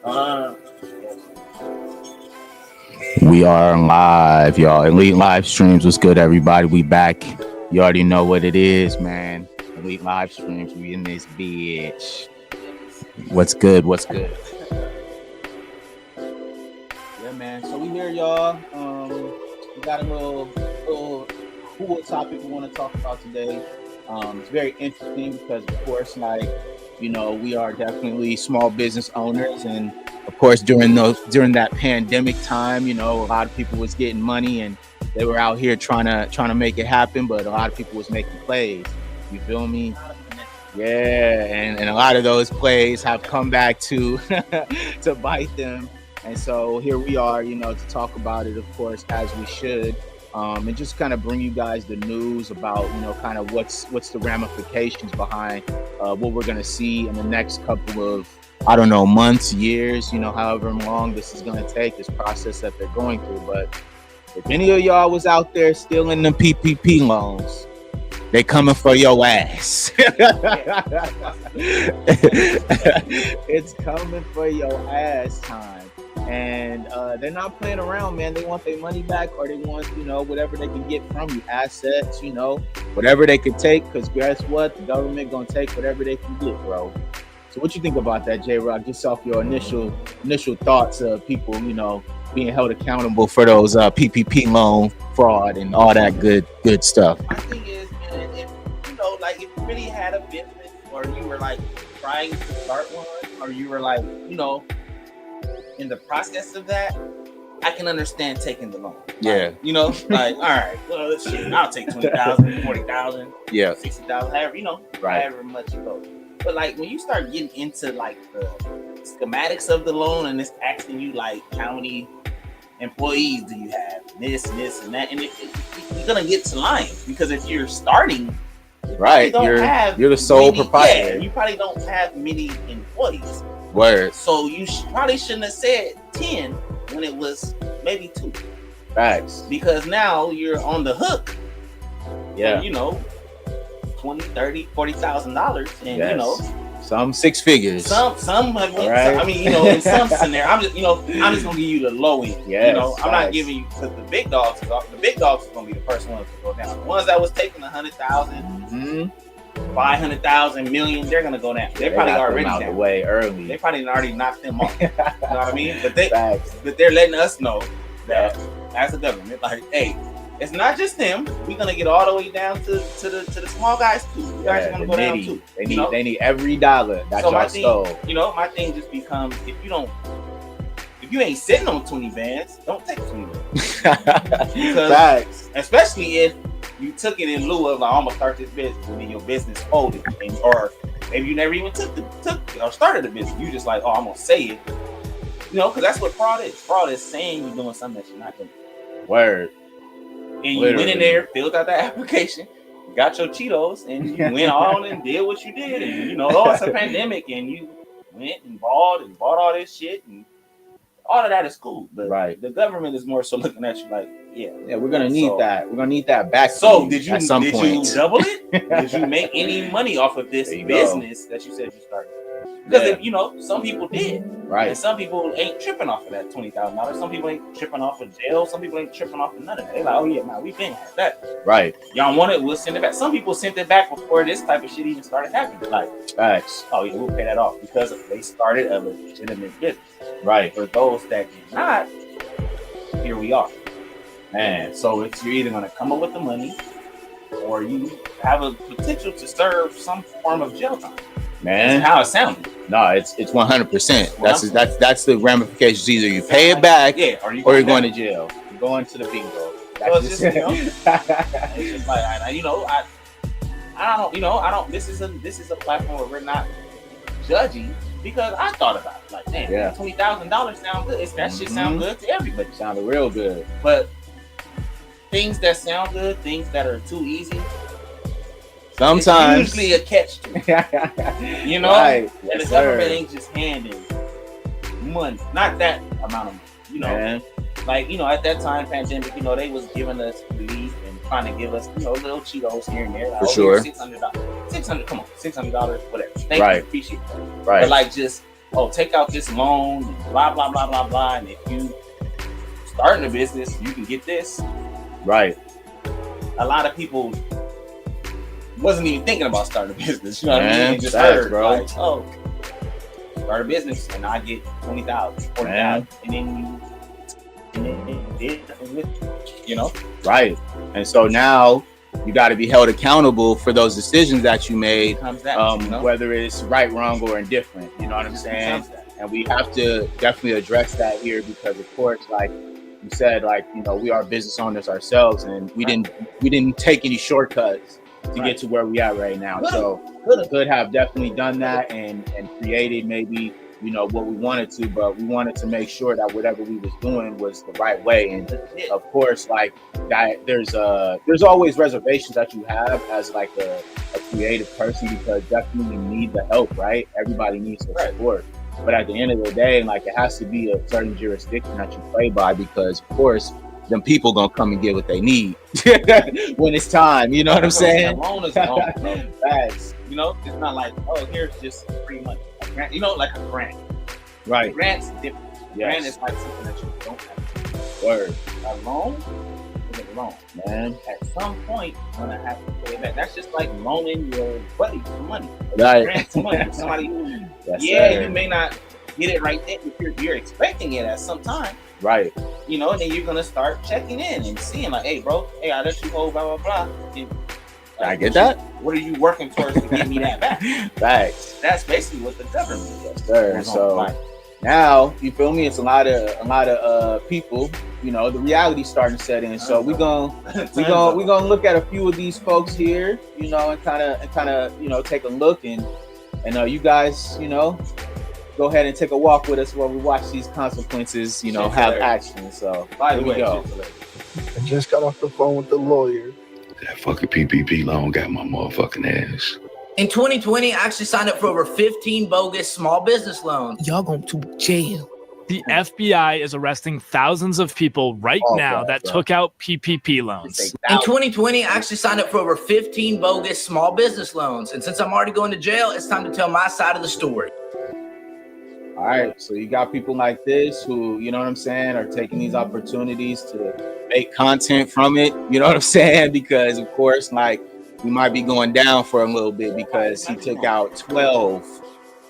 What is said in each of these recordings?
We are live, y'all. Elite Live Streams. What's good, everybody? We back. You already know what it is, man. Elite Live Streams. We in this bitch. What's good? What's good? Yeah, man. So we here, y'all. We got a little cool topic we want to talk about today. It's very interesting because, of course, like, you know, we are definitely small business owners, and of course, during that pandemic time, you know, a lot of people was getting money and they were out here trying to make it happen, but a lot of people was making plays. You feel me? Yeah, and a lot of those plays have come back to to bite them. And so here we are, you know, to talk about it, of course, as we should. And just kind of bring you guys the news about, you know, kind of what's the ramifications behind what we're going to see in the next couple of, I don't know, months, years, you know, however long this is going to take, this process that they're going through. But if any of y'all was out there still in the PPP loans, they coming for your ass. It's coming for your ass time. And they're not playing around, man. They want their money back, or they want, you know, whatever they can get from you, assets, you know, whatever they can take. Because guess what? The government gonna take whatever they can get, bro. So what you think about that, J-Rock? Just off your initial thoughts of people, you know, being held accountable for those PPP loan fraud and all that good stuff. My thing is, man, if you know, like, if you really had a business, or you were like trying to start one, or you were like, you know, in the process of that, I can understand taking the loan. Yeah. Like, you know, like, all right, well, shit, I'll take 20,000, 40,000, yeah, 60,000, however, you know, right, however much it goes. But like when you start getting into like the schematics of the loan, and it's asking you like how many employees do you have, this and that, and you're gonna get to lying, because if you're starting, right, you're the sole proprietor. Yeah, you probably don't have many employees. Word. So you probably shouldn't have said 10 when it was maybe 2. Facts. Because now you're on the hook. Yeah. For, you know, $20,000, $30,000, $40,000, and yes, you know, some 6 figures. Some have went. Right. I mean, you know, in some scenario, I'm just gonna give you the low end. Yes, you know, I'm not giving you, because the big dogs is gonna be the first ones to go down. The ones that was taking 100,000. 500,000, million, they're gonna go down. They probably already out the way early. They probably already knocked them off. You know what I mean? But they're letting us know that as a government, like, hey, it's not just them. We're gonna get all the way down to the small guys too. You guys are gonna go down too. They need every dollar that y'all stole. You know, my thing just becomes, if you ain't sitting on 20 bands, don't take 20 bands. Because facts. Especially if you took it in lieu of, like, I'm gonna start this business, and then your business folded, or maybe you never even took or started a business. You just like, oh, I'm gonna say it, you know, because that's what fraud is. Fraud is saying you're doing something that you're not doing. Word. And you went in there, filled out that application, got your Cheetos, and you went on and did what you did, and you know, oh, it's a pandemic, and you went and bought all this shit, and all of that is cool, but right, the government is more so looking at you like, yeah, we're gonna need that. We're gonna need that back. So did you double it? Did you make any money off of this business that you said you started? Because if, you know, some people did, right, and some people ain't tripping off of that $20,000. Some people ain't tripping off of jail. Some people ain't tripping off of none of that. They're like, oh yeah, man, we've been had that. Right. Y'all want it? We'll send it back. Some people sent it back before this type of shit even started happening. Like, facts. Oh yeah, we'll pay that off, because they started a legitimate business. Right. For those that did not, here we are. Man, so you're either going to come up with the money, or you have a potential to serve some form of jail time. Man, that's how it sounded. No, it's 100%. That's the ramifications. Either you pay it back, or you're going to jail. You're going to the bingo. That's just, you know, it's just like, I don't. This is a platform where we're not judging, because I thought about it. Like, damn, $20,000 sound good. That shit sound good to everybody. Sounded real good. But things that sound good, things that are too easy, sometimes it's usually a catch to it. You know? Right. And the government ain't just handing money. Not that amount of money. You know? Man. Like, you know, at that time, pandemic, you know, they was giving us relief and trying to give us, you know, little Cheetos here and there. Like, for sure. $600. $600, come on, $600, whatever. Thank you, appreciate that. Right. But like, just oh, take out this loan, and blah blah blah blah blah, and if you starting a business, you can get this. Right. A lot of people wasn't even thinking about starting a business. You know what I Man, mean? Just facts, heard, bro. like, oh, start a business and I get 20,000, 40,000, and then you did nothing with it, you know? Right. And so now you got to be held accountable for those decisions that you made, whether it's right, wrong, or indifferent. You know what I'm saying? And we have to definitely address that here because, of course, like you said, like, you know, we are business owners ourselves, and we didn't take any shortcuts to get to where we are right now. So could have definitely done that and created maybe, you know, what we wanted to, but we wanted to make sure that whatever we was doing was the right way. And of course, like that, there's always reservations that you have as like a creative person, because definitely you need the help, right? Everybody needs the support. But at the end of the day, like, it has to be a certain jurisdiction that you play by, because of course them people gonna come and get what they need when it's time. You know what I'm saying? Loan is a loan, bro. Facts. You know, it's not like, oh, here's just free money. A grant, you know, like a grant. Right. Grant's different. Yes. Grant is like something that you don't have. Word. A loan is a loan. Man. At some point, you're gonna have to pay it back. That's just like loaning your buddy some money. Right. Grant's money. Somebody, Yes, yeah, sir. you may not get it right then if you're expecting it at some time. Right. You know, and then you're gonna start checking in and seeing, like, hey, bro, hey, I let you hold blah blah blah. And, I get that. What are you working towards to get me that back? Facts. That's basically what the government does. Yes, sir. So now, you feel me? It's a lot of people. You know, the reality's starting to set in. So we're gonna look at a few of these folks here. You know, and kind of you know, take a look and you guys, you know, go ahead and take a walk with us while we watch these consequences, you know, have action. So here we go. I just got off the phone with the lawyer. That fucking PPP loan got my motherfucking ass. In 2020, I actually signed up for over 15 bogus small business loans. Y'all going to jail. The FBI is arresting thousands of people right now that took out PPP loans. In 2020, I actually signed up for over 15 bogus small business loans. And since I'm already going to jail, it's time to tell my side of the story. All right, so you got people like this who, you know what I'm saying, are taking these opportunities to make content from it. You know what I'm saying? Because of course, like, we might be going down for a little bit because he took out 12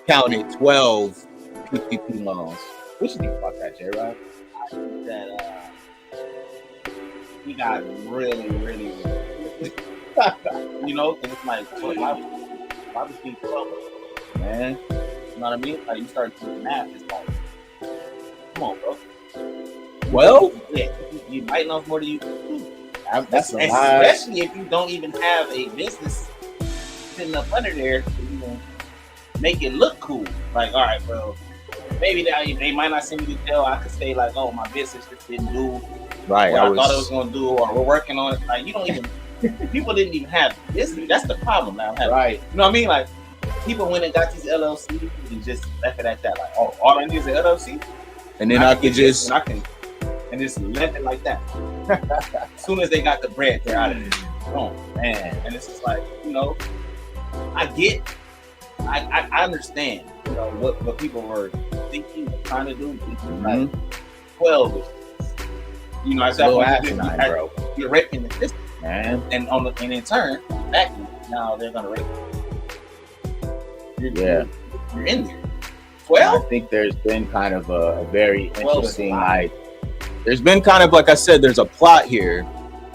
PPP loans. What you think about that, J-Rod? I think that he got really, really, you know, because it's like, so why was he 12? Man. You know what I mean? Like, you start doing math, it's like, come on, bro. Well, yeah, you biting off more than you can do. That's a lot. Especially if you don't even have a business sitting up under there to, you know, make it look cool. Like, all right, well, maybe they might not send me to jail. I could say, like, oh, my business just didn't do right. what I thought it was going to do, or we're working on it. Like, you don't even, people didn't even have business. That's the problem now. Right. You know what I mean? Like, people went and got these LLCs and just left it at that. Like, oh, all I need is an LLC. And then I could just... And just left it like that. As soon as they got the bread, they're out of it. Oh, man. And it's just like, you know, I understand, you know, what people were thinking or trying to do. Like, 12 is, you know, at that point, bro. You're raping the system, man. And in turn, back now they're gonna rape you. You're in there. 12? I think there's been kind of a very interesting, like, there's been kind of, like I said, there's a plot here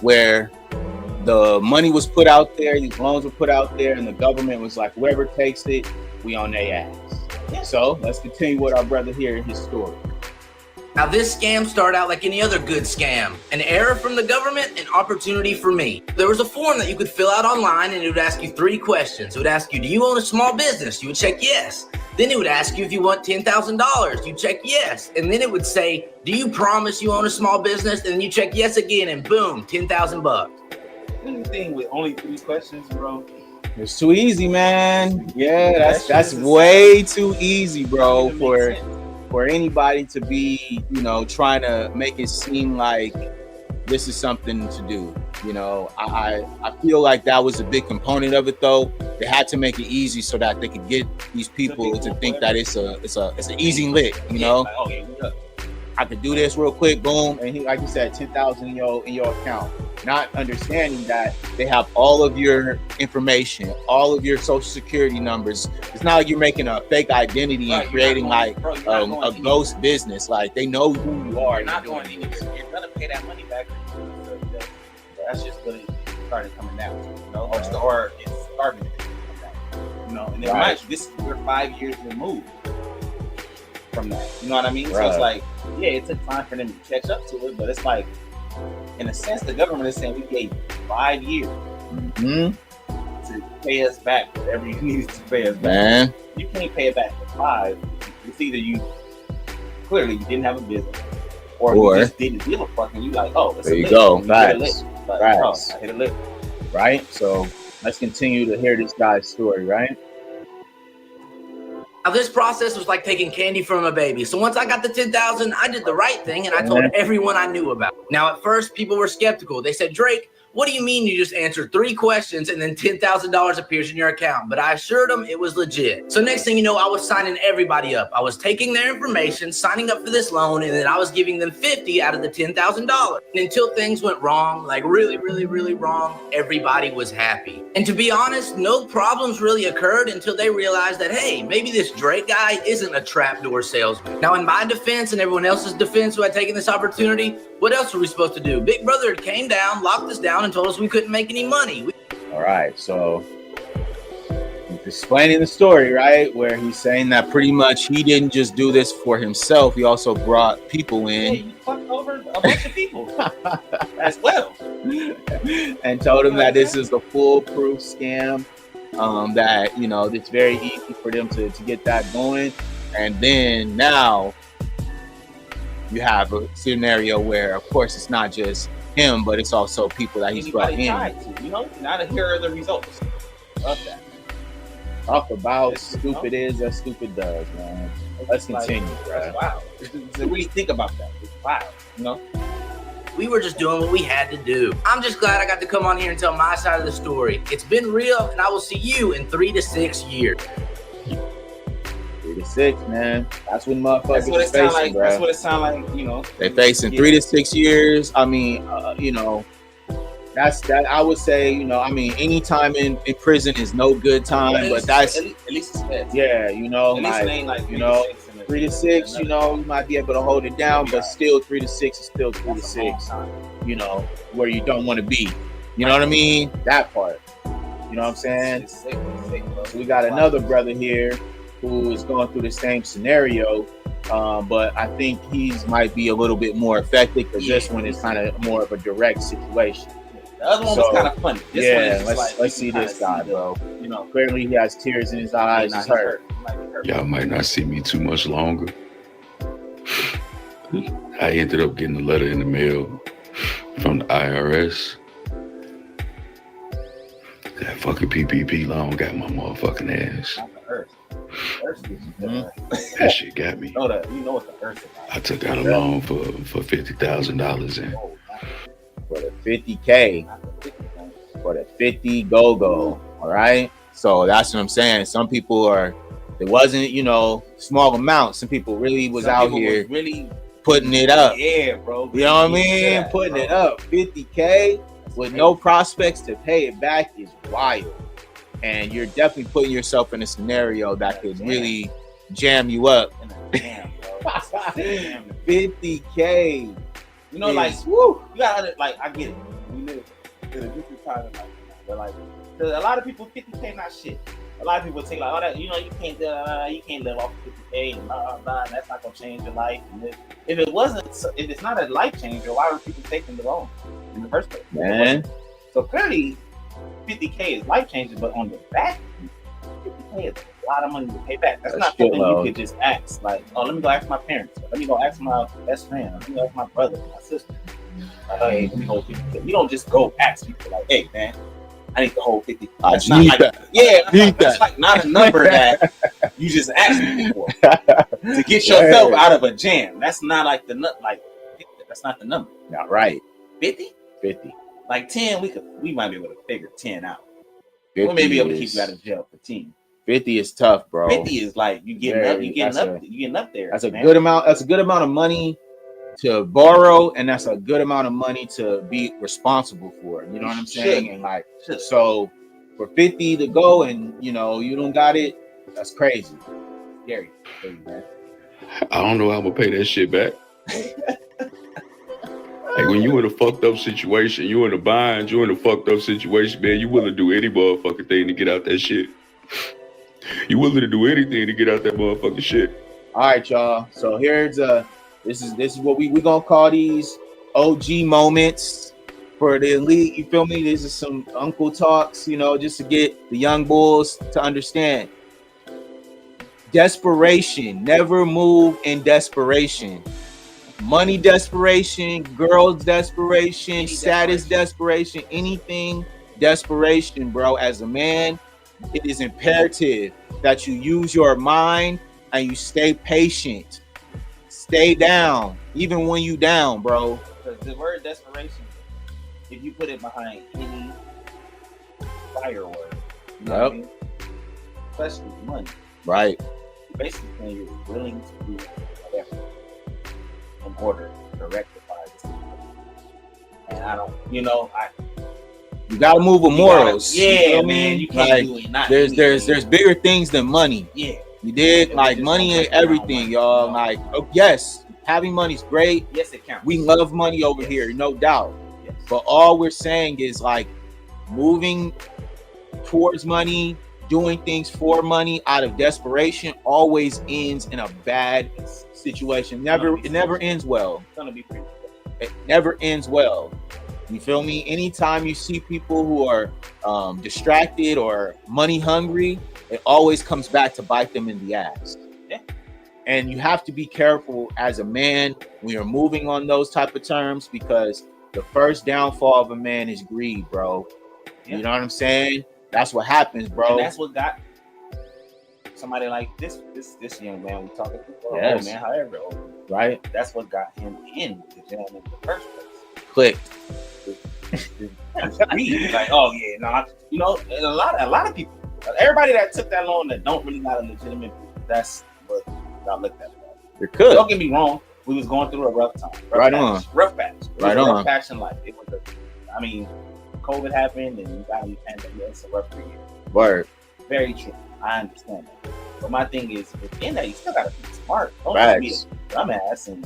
where the money was put out there, these loans were put out there, and the government was like, whoever takes it, we on their ass. Yeah. So let's continue with our brother here in his story. Now, this scam started out like any other good scam. An error from the government, an opportunity for me. There was a form that you could fill out online, and it would ask you 3 questions. It would ask you, do you own a small business? You would check yes. Then it would ask you if you want $10,000. You check yes. And then it would say, do you promise you own a small business? And then you check yes again, and boom, $10,000. Anything with only 3 questions, bro. It's too easy, man. Yeah, that's way too easy, bro, for anybody to be, you know, trying to make it seem like this is something to do. You know, I feel like that was a big component of it, though. They had to make it easy so that they could get these people to think that it's an easy lick. You know, like, oh yeah, we up. I could do this real quick, boom, and he, like you said, 10,000 in your account. Not understanding that they have all of your information, all of your social security numbers. It's not like you're making a fake identity and creating like a ghost business. Like they know who you are. You're not going anywhere. You're gonna pay that money back. That's just really started coming down. You know, or it's starting to come down. You know, and then mind you, this we're 5 years removed from that. You know what I mean? So it's like, yeah, it took time for them to catch up to it, but it's like, in a sense, the government is saying we gave 5 years to pay us back whatever you needed to pay us back. Man, you can't pay it back for 5. It's either you clearly you didn't have a business, or you just didn't give a fuck, and you like, oh, it's there a you lick. go. You hit a lick. Like, oh, I hit a lick. Right? So let's continue to hear this guy's story, right? Now, this process was like taking candy from a baby. So once I got the 10,000, I did the right thing and I told everyone I knew about. Now, at first, people were skeptical. They said, Drake, what do you mean you just answered 3 questions and then $10,000 appears in your account? But I assured them it was legit. So next thing you know, I was signing everybody up. I was taking their information, signing up for this loan, and then I was giving them 50 out of the $10,000. And until things went wrong, like really, really, really wrong, everybody was happy. And to be honest, no problems really occurred until they realized that, hey, maybe this Drake guy isn't a trapdoor salesman. Now, in my defense and everyone else's defense who had taken this opportunity, what else were we supposed to do? Big Brother came down, locked us down, and told us we couldn't make any money. All right, so he's explaining the story, right, where he's saying that pretty much he didn't just do this for himself, he also brought people in. Yeah, you fucked over a bunch of people as well. And told him that this is a foolproof scam, that, you know, it's very easy for them to get that going. And then now you have a scenario where, of course, it's not just him, but it's also people that he's brought in. You know, now to hear the results of that. Talk about stupid is as stupid does, man. Let's continue, bro. Wow. So really think about that. It's wild, you know? We were just doing what we had to do. I'm just glad I got to come on here and tell my side of the story. It's been real, and I will see you in 3 to 6 years. 3 to 6, man. That's what motherfuckers are facing, like, bro. That's what it sounds like, you know. They facing 3 to 6 years. I mean, you know, that's that. I would say, you know, I mean, any time in prison is no good time, but that's at least it's bad. Yeah, you know, at least it ain't like you know, 3 to 6. You know, you might be able to hold it down, but still 3 to 6 is still 3 to 6. You know, where you don't want to be. You know what I mean? That part. You know what I'm saying? So we got another brother here who is going through the same scenario, but I think he's might be a little bit more effective because this one is kind of more of a direct situation. The other one was kind of funny. This one is let's see this guy, bro. You know, clearly he has tears in his eyes. He's hurt. Y'all might not see me too much longer. I ended up getting a letter in the mail from the IRS. That fucking PPP loan got my motherfucking ass. That shit got me. You know what the earth is like. I took out a loan for $50,000 in. For the 50K. For the 50 go. All right. So that's what I'm saying. Some people it wasn't, you know, small amounts. Some people really was out here really putting it up. Yeah, bro. You know what I mean? Putting it up. 50K with no prospects to pay it back is wild. And you're definitely putting yourself in a scenario that could really jam you up. Damn, bro. 50K. You know, like, woo, you gotta, like, I get it. We live in a different time in life. But, like, cause a lot of people, 50K not shit. A lot of people take, like, oh, that, you know, you can't live off of 50K and blah, blah, blah, and that's not gonna change your life. And if it's not a life changer, why are people taking the loan in the first place? Man. So clearly, 50K is life changing, but on the back, 50K is a lot of money to pay back. That's not something you could just ask. Like, oh, let me go ask my parents. Let me go ask my best friend. Let me go ask my brother, my sister. Hey, let me hold 50K. You don't just go ask people like, hey, man, I need to hold 50K. That's not like, that's like not a number that you just ask people for to get yourself out of a jam. That's not like that's not the number. Not right. 50? 50. Like 10, we might be able to figure 10 out. 50 We may be able to keep is- you out of jail for 10. 50 is tough, bro. 50 is like you getting up there. That's a man. good amount. That's a good amount of money to borrow, and that's a good amount of money to be responsible for. You know what I'm saying? And like, so for 50 to go, and you don't got it. That's crazy. Scary, man. I don't know how I'm gonna pay that shit back. Like when you in a fucked up situation, you in a bind, you in a fucked up situation, man, you willing to do any motherfucking thing to get out that shit. You willing to do anything to get out that motherfucking shit. All right, y'all. So here's this is what we gonna call these OG moments for the elite. You feel me? This is some uncle talks, just to get the young bulls to understand. Desperation. Never move in desperation. Money desperation, girls desperation, status desperation, anything desperation, bro. As a man, it is imperative that you use your mind and you stay patient. Stay down, even when you down, bro. Because the word desperation, if you put it behind any fire word, you know what I mean? Especially money. Right. Basically, you're willing to do whatever in order to rectify this. And I don't, you gotta move with morals. Yeah, you know what I man, mean? you can't do it. Not There's bigger things than money. Yeah, you did. Yeah, like money ain't everything, y'all. Like, yes, having money's great. Yes, it counts. We love money over here, no doubt. Yes. But all we're saying is like moving towards money, doing things for money out of desperation always ends in a bad situation. It never ends well. It's gonna be pretty. It never ends well. You feel me? Anytime you see people who are distracted or money hungry, it always comes back to bite them in the ass. Yeah. And you have to be careful as a man when you're moving on those type of terms, because the first downfall of a man is greed, bro. Yeah. You know what I'm saying? That's what happens, bro. And that's what got somebody like this young man we talking to. Yes. Man, however old. Right? That's what got him in the jail in the first place. Clicked. Greed. Like, oh yeah, no, and a lot of people, everybody that took that loan that don't really got a legitimate, that's what y'all looked at. You're good. Don't get me wrong, we was going through a rough time. Rough patch. Rough patch in life. It was COVID happened and you got it's a rough year. Word. Very true. I understand that. But my thing is, within that, you still gotta be smart. Don't Facts. be a dumbass and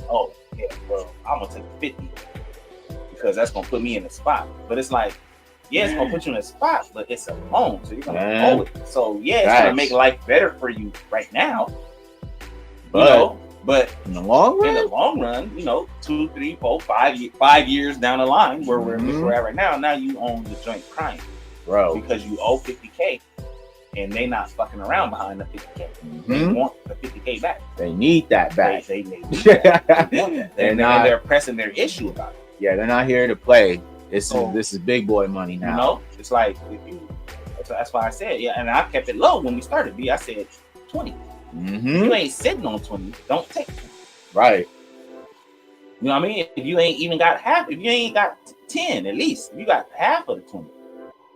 I'm gonna take 50 because that's gonna put me in a spot. But it's like, it's gonna put you in a spot, but it's a loan, so you're gonna hold it. So it's gonna make life better for you right now. But in the long run, 2, 3, 4, 5 years down the line, where we're at right now you own the joint crime, bro, because you owe 50K, and they not fucking around behind the 50K. They want the 50K back. They need that back. They need that. They're pressing their issue about it. Yeah, they're not here to play. This is big boy money now. It's like that's why I said, and I kept it low when we started. I said 20. Mm-hmm. If you ain't sitting on 20, don't take it. Right. You know what I mean? If you ain't even got half, if you ain't got 10 at least, if you got half of the 20,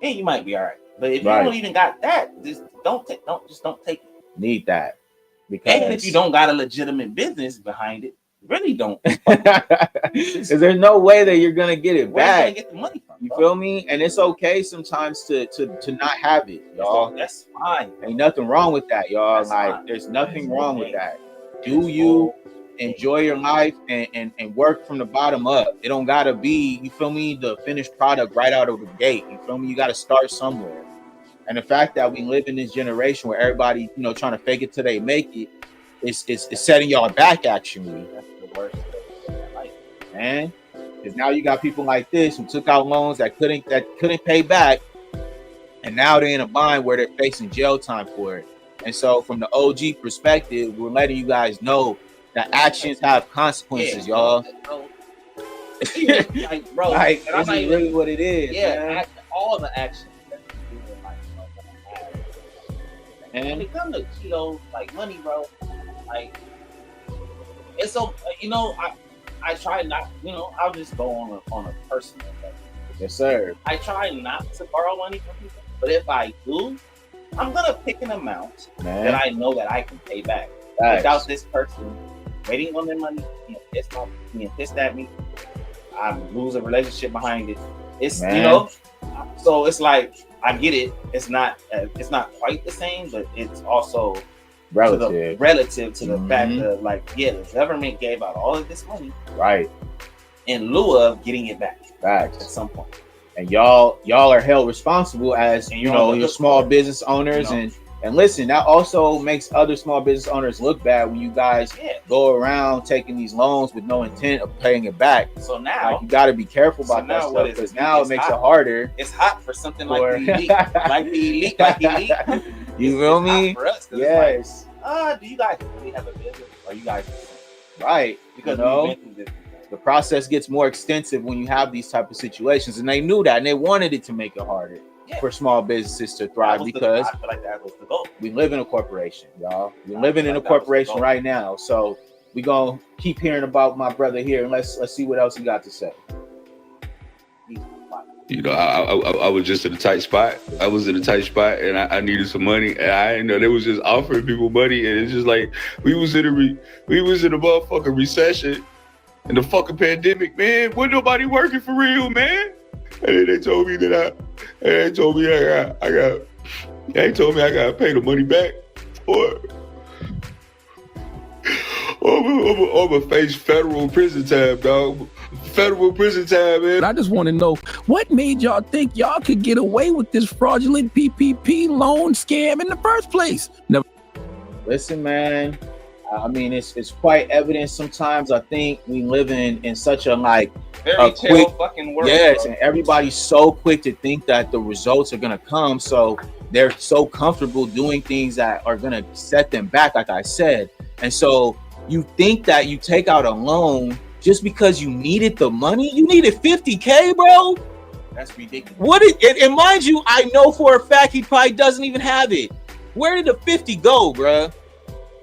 then you might be all right. But if you don't even got that, just don't take it. Need that. Because and if you don't got a legitimate business behind it, really don't. Because there's no way that you're gonna get it back. Where you gonna get the money from? You feel me? And it's okay sometimes to not have it, y'all. That's fine. Ain't nothing wrong with that, y'all. That's fine. There's nothing wrong with that. Do you enjoy your life and work from the bottom up? It don't gotta be, you feel me, the finished product right out of the gate. You feel me? You gotta start somewhere. And the fact that we live in this generation where everybody, trying to fake it till they make it, it's setting y'all back, actually. That's the worst life, man. Because now you got people like this who took out loans that couldn't pay back, and now they're in a bind where they're facing jail time for it. And so, from the OG perspective, we're letting you guys know that actions have consequences, y'all. Bro, this is really what it is. Yeah, all the actions. And when it comes to like money, bro, like it's so I try not, I'll just go on a personal level. Yes, sir. I try not to borrow money from people, but if I do, I'm gonna pick an amount that I know that I can pay back without this person waiting on their money, being pissed at me. I lose a relationship behind it. It's so it's like I get it. It's not quite the same, but it's also relative to the fact that the government gave out all of this money in lieu of getting it back at some point. And y'all are held responsible as your small business owners, and listen, that also makes other small business owners look bad when you guys go around taking these loans with no intent of paying it back. So now you got to be careful about that stuff, because now it makes it harder. It's hot for something like the elite, You feel me? For us, yes. Do you guys really have a business? Or you guys because the process gets more extensive when you have these type of situations, and they knew that, and they wanted it to make it harder for small businesses to thrive, because I feel like that was the goal. We live in a corporation, y'all. We're living in a corporation right now, so we gonna keep hearing about my brother here, and let's see what else he got to say. I was just in a tight spot. I was in a tight spot, and I needed some money, and I didn't know they was just offering people money, and it's just like we was in a motherfucking recession. In the fucking pandemic, man, wasn't nobody working for real, man. And then they told me I gotta pay the money back, or I'm gonna face federal prison time, dog. Federal prison time, man. I just want to know, what made y'all think y'all could get away with this fraudulent PPP loan scam in the first place? Never. Listen, man. I mean, it's quite evident sometimes. I think we live in such a very quick fucking world. Yes, and everybody's so quick to think that the results are gonna come, so they're so comfortable doing things that are gonna set them back, like I said. And so you think that you take out a loan just because you needed the money. You needed $50K, bro. That's ridiculous. And mind you, I know for a fact he probably doesn't even have it. Where did the 50 go, bro?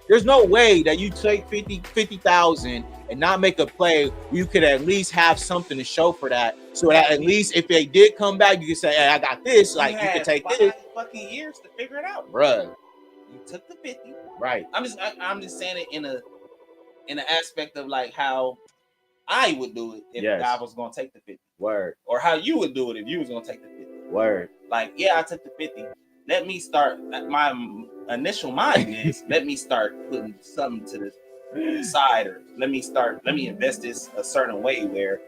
There's no way that you take 50,000 and not make a play. You could at least have something to show for that, so that at least if they did come back, you could say, "Hey, I got this." You could take 5 fucking years to figure it out, bruh. You took the 50, right? I'm just saying it in an aspect of how I would do it if I was gonna take the 50. Word. Or how you would do it if you was gonna take the 50. Word. I took the 50. Let me start. My initial mind is let me start putting something to the side, or let me invest this a certain way where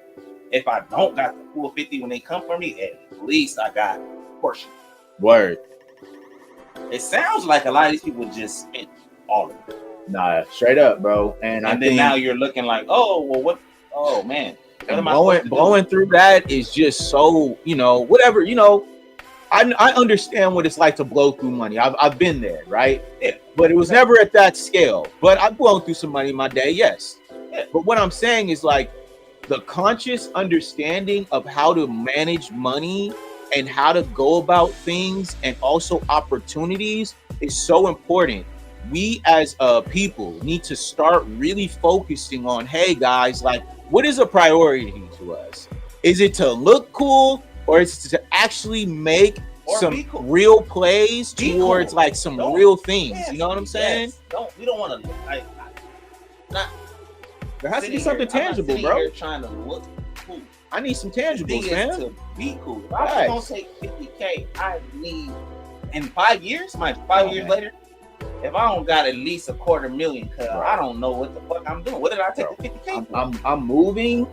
if I don't got the full 50 when they come for me, at least I got a portion. Word. It sounds like a lot of these people just spent all of it. Nah, straight up, bro. And I think now you're looking like, oh, well, what? Oh man, blowing through that is just so whatever. I understand what it's like to blow through money. I've been there, right? Yeah. But it was never at that scale. But I've blown through some money in my day, yes. Yeah. But what I'm saying is the conscious understanding of how to manage money and how to go about things, and also opportunities, is so important. We as people need to start really focusing on, hey guys, what is a priority to us? Is it to look cool? Or it's to actually make some real plays towards some real things. You know what I'm saying? We don't want to there has to be something tangible, bro. Here trying to look cool. I need some tangibles, man. To be cool. If I was gonna take 50K, I need in 5 years, 5 years later, if I don't got at least $250,000, cause I don't know what the fuck I'm doing. What did I take the 50K? I'm moving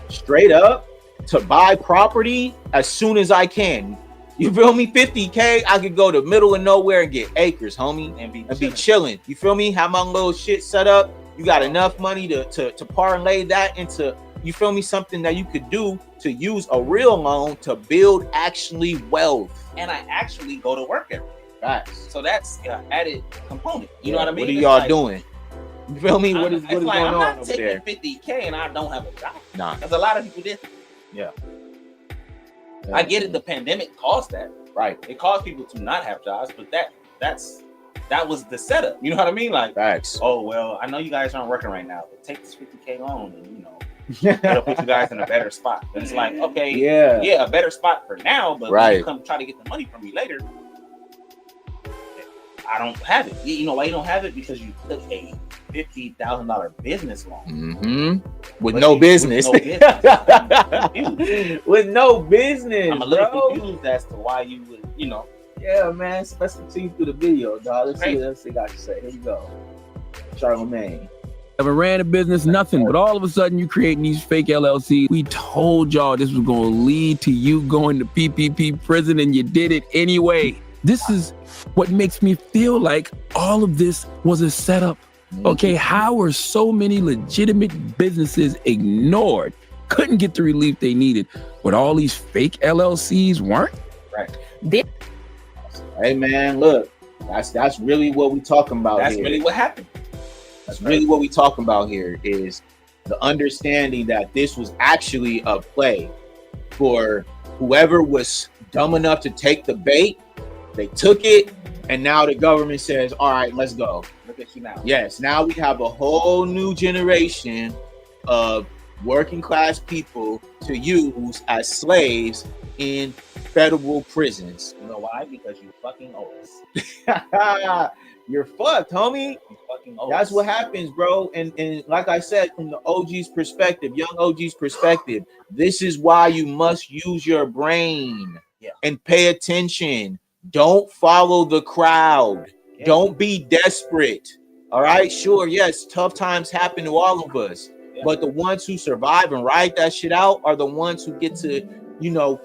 straight up to buy property as soon as I can. You feel me? 50K, I could go to middle of nowhere and get acres, homie, and be chilling. You feel me? Have my little shit set up. You got enough money to parlay that into, you feel me, something that you could do to use a real loan to build actually wealth. And I actually go to work every day. Facts. So that's an added component. You know what I mean? What are y'all doing? You feel me? What is going on I'm not over taking there? 50K and I don't have a job. Nah. Because a lot of people did. Yeah. I get it. The pandemic caused that. Right. It caused people to not have jobs, but that was the setup. You know what I mean? Facts. Oh well, I know you guys aren't working right now, but take this 50K loan and It'll put you guys in a better spot. But it's like, okay, yeah, a better spot for now, but when you come try to get the money from me later, I don't have it. You know why you don't have it? Because you took a $50,000 business loan with no business. With no business. I'm a little confused as to why you would, you know. Yeah, man. Let's continue through the video, dog. Let's see what else they got to say. Here you go. Charlamagne. Never ran a business, nothing. But all of a sudden, you creating these fake LLCs. We told y'all this was going to lead to you going to PPP prison, and you did it anyway. This is what makes me feel like all of this was a setup. Okay, how were so many legitimate businesses ignored? Couldn't get the relief they needed, but all these fake LLCs weren't? Right. Hey, man, look, that's really what we talking about That's here. really what happened. That's really what we talking about here is the understanding that this was actually a play for whoever was dumb enough to take the bait. They took it, and now the government says, all right, let's go. Look at you now. Yes, now we have a whole new generation of working class people to use as slaves in federal prisons. You know why? Because you fucking owe us. You're fucked, homie. You fucking owe That's us. what happens, bro. And like I said, from the OG's perspective, young OG's perspective, this is why you must use your brain and pay attention. Don't follow the crowd. Yeah. Don't be desperate. All right. Sure. Yes. Tough times happen to all of us. Yeah. But the ones who survive and ride that shit out are the ones who get to, you know,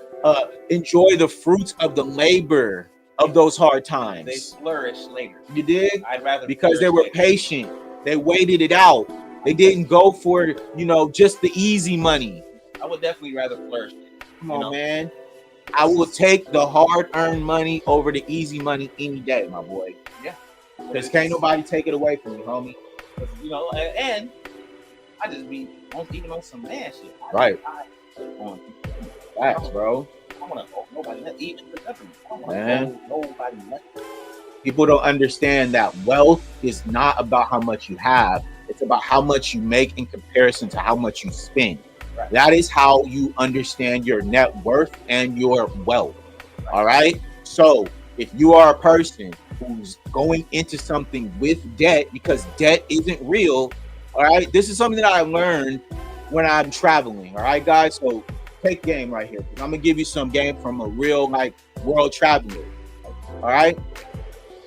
enjoy the fruits of the labor of those hard times. They flourish later. You dig? I'd rather because they were later. Patient. They waited it out. They didn't go for, you know, just the easy money. I would definitely rather flourish. Come on, man. I will take the hard-earned money over the easy money any day, my boy. Yeah. Because can't nobody take it away from you, homie. You know, and I just be even on some man shit. Right. On facts, bro. I want to owe nobody nothing, even the government. I don't want to owe nobody nothing. People don't understand that wealth is not about how much you have. It's about how much you make in comparison to how much you spend. Right. That is how you understand your net worth and your wealth. Right. All right. So if you are a person who's going into something with debt because debt isn't real, all right, this is something that I learned when I'm traveling. All right, guys. So take game right here. I'm gonna give you some game from a real like world traveler. All right.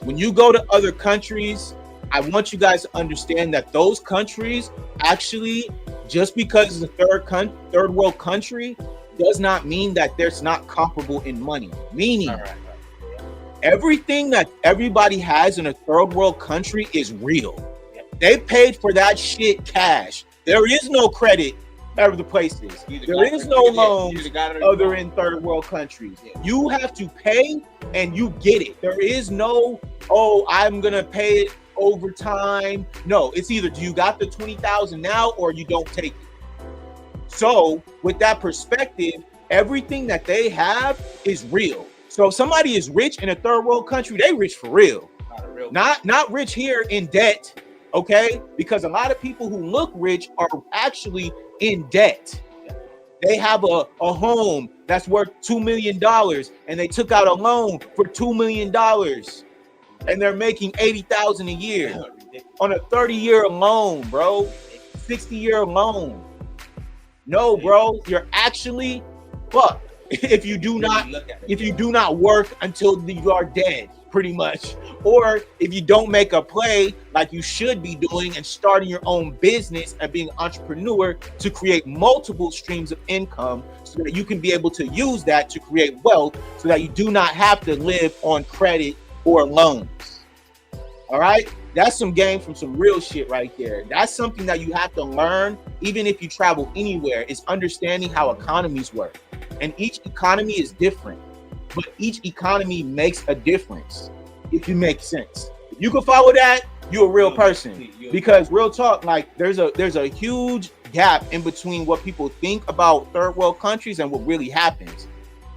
When you go to other countries, I want you guys to understand that those countries actually, just because it's a third world country, does not mean that there's not comparable in money. Meaning, everything that everybody has in a third world country is real. They paid for that shit cash. There is no credit other places. There is no loans other in third world countries. You have to pay and you get it. There is no, oh, I'm gonna pay it over time. No, it's either you got the 20,000 now or you don't take it. So with that perspective, everything that they have is real. So if somebody is rich in a third world country, they rich for real. Not rich here in debt, okay? Because a lot of people who look rich are actually in debt. They have a home that's worth $2 million and they took out a loan for $2 million. And they're making $80,000 a year on a 30-year loan, bro. 60-year loan. No, bro, you're actually fucked if you do not work until you are dead, pretty much. Or if you don't make a play like you should be doing and starting your own business and being an entrepreneur to create multiple streams of income so that you can be able to use that to create wealth so that you do not have to live on credit or loans. All right, that's some game from some real shit right there. That's something that you have to learn even if you travel anywhere, is understanding how economies work. And each economy is different, but each economy makes a difference, if you make sense. If you can follow that, you're a real person. Because real talk, like there's a huge gap in between what people think about third world countries and what really happens.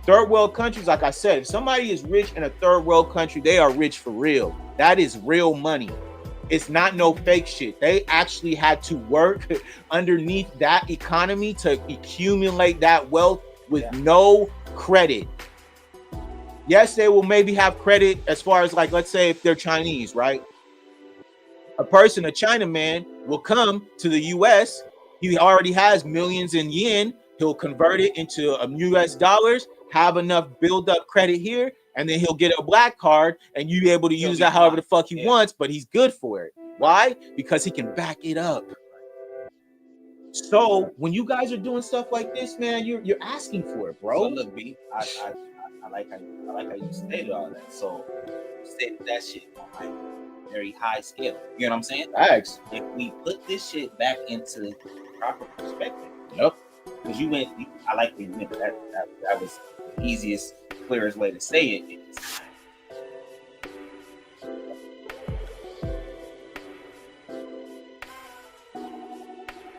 Third world countries, like I said, if somebody is rich in a third world country, they are rich for real. That is real money. It's not no fake shit. They actually had to work underneath that economy to accumulate that wealth with no credit. Yes, they will maybe have credit as far as like, let's say if they're Chinese, right? A Chinaman will come to the US. He already has millions in yen. He'll convert it into US dollars, have enough build up credit here, and then he'll get a black card and you be able to use that however the fuck he wants, but he's good for it. Why? Because he can back it up. So when you guys are doing stuff like this, man, you're asking for it, bro. So look, B, I like how you stated all that. So you stated that shit on like very high scale. You know what I'm saying? Thanks. If we put this shit back into proper perspective, yep. Because I like when you went that was the easiest, clearest way to say it.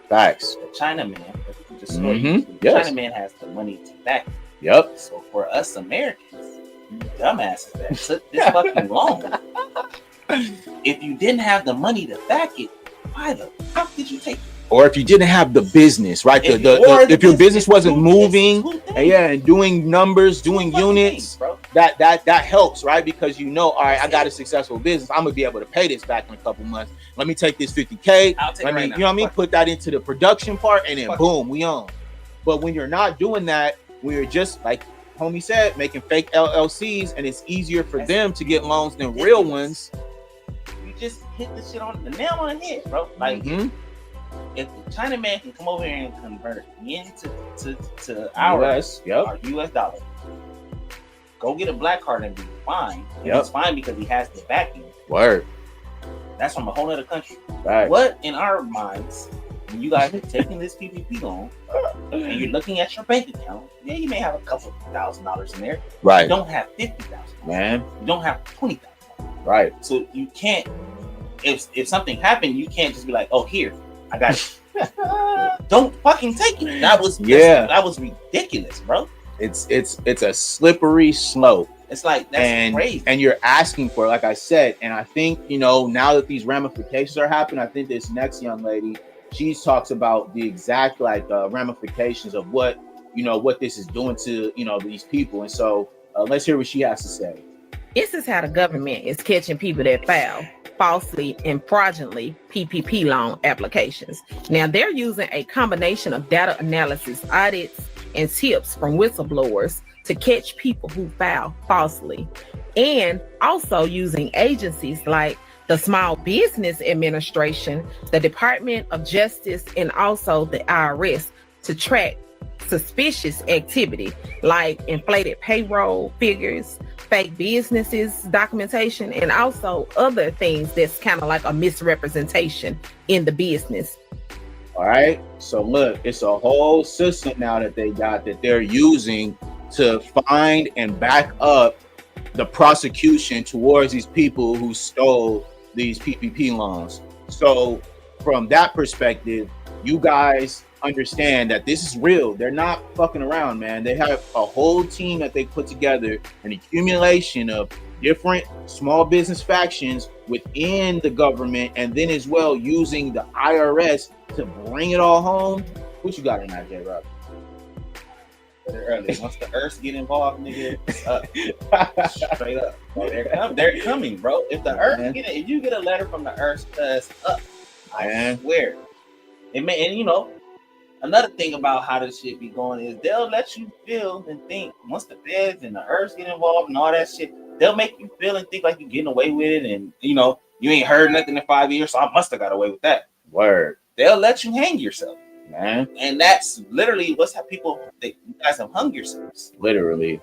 Facts. The Chinaman, the Chinaman has the money to back it. Yep. So for us Americans, you dumbasses that took this fucking loan, if you didn't have the money to back it, why the fuck did you take it? Or if you didn't have the business, right? If your business wasn't moving, and doing numbers, doing units, that helps, right? Because all right, I got a successful business. I'm gonna be able to pay this back in a couple months. Let me take this 50K. Let me, you know what I mean? Put that into the production part, and then boom, we on. But when you're not doing that, when you're just like homie said, making fake LLCs, and it's easier for them to get loans than real ones. You just hit the shit on the nail on the head, bro. Like. If the Chinaman can come over here and convert yen to our US dollar, go get a black card and be fine. He's fine because he has the backing. Word. That's from a whole other country. Right. What in our minds, when you guys are taking this PPP loan and you're looking at your bank account, you may have a couple $1,000s in there. Right. You don't have 50,000. Man. You don't have 20,000. Right. So you can't. If something happened, you can't just be like, oh, here. I got it. Don't fucking take it. That was ridiculous, bro. It's a slippery slope. It's like that's crazy. And you're asking for it, like I said. And I think now that these ramifications are happening, I think this next young lady, she talks about the exact ramifications of what this is doing to these people. And so let's hear what she has to say. This is how the government is catching people that file falsely and fraudulently PPP loan applications. Now, they're using a combination of data analysis, audits, and tips from whistleblowers to catch people who file falsely, and also using agencies like the Small Business Administration, the Department of Justice, and also the IRS to track suspicious activity like inflated payroll figures, fake businesses documentation, and also other things that's kind of like a misrepresentation in the business. All right. So look, it's a whole system now that they're using to find and back up the prosecution towards these people who stole these PPP loans. So from that perspective, you guys understand that this is real. They're not fucking around, man. They have a whole team that they put together, an accumulation of different small business factions within the government, and then as well using the IRS to bring it all home. What you got in that, J-Rob? Early. Once the Earths get involved, nigga, it's up. Straight up. Bro, they're coming, bro. If the Earth if you get a letter from the Earth, it's up. I swear. It may, and another thing about how this shit be going is they'll let you feel and think once the feds and the Earths get involved and all that shit, they'll make you feel and think like you're getting away with it, and you ain't heard nothing in 5 years, so I must have got away with that. Word. They'll let you hang yourself, man. And that's literally what's how you guys have hung yourselves. Literally.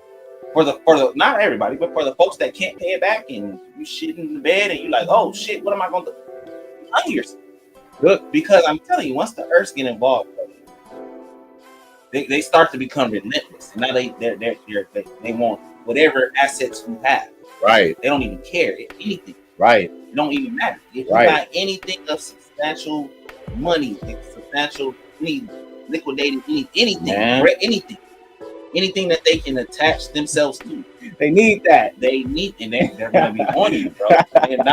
For the not everybody, but for the folks that can't pay it back and you shit in the bed and you like, oh shit, what am I gonna do? Hang yourself. Look, because I'm telling you, once the Earths get involved, they start to become relentless. Now they want whatever assets you have. Right. They don't even care if anything. Right. It don't even matter. If you got anything of substantial money, substantial liquidated anything, anything that they can attach themselves to. They need that. They need, and they're gonna be on you, bro.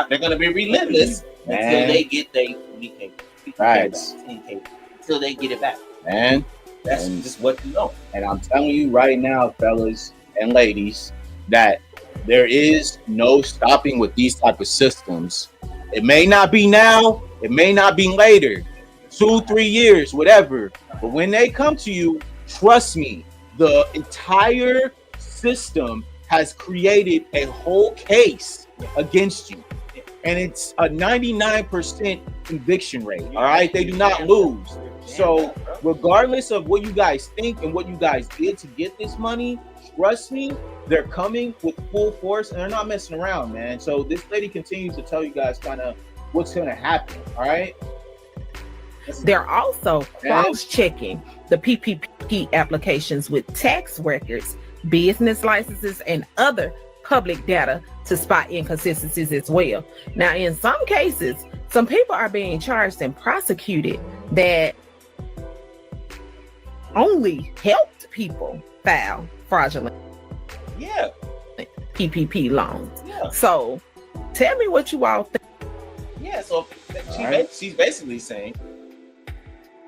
They're gonna be relentless until they get their 20K, 50K Right. back, 10K, until they get it back. Man, That's just what you know. and I'm telling you right now, fellas and ladies, that there is no stopping with these type of systems. It may not be now, it may not be later, 2-3 years, whatever. But when they come to you, trust me, the entire system has created a whole case against you. And it's a 99% conviction rate. All right. They do not lose. So regardless of what you guys think and what you guys did to get this money, trust me, they're coming with full force and they're not messing around, man. So this lady continues to tell you guys kind of what's going to happen. All right. They're also cross-checking the PPP applications with tax records, business licenses, and other public data to spot inconsistencies as well. Now, in some cases, some people are being charged and prosecuted that only helped people file fraudulent PPP loans. Yeah. So, tell me what you all think. Yeah, so she's basically saying,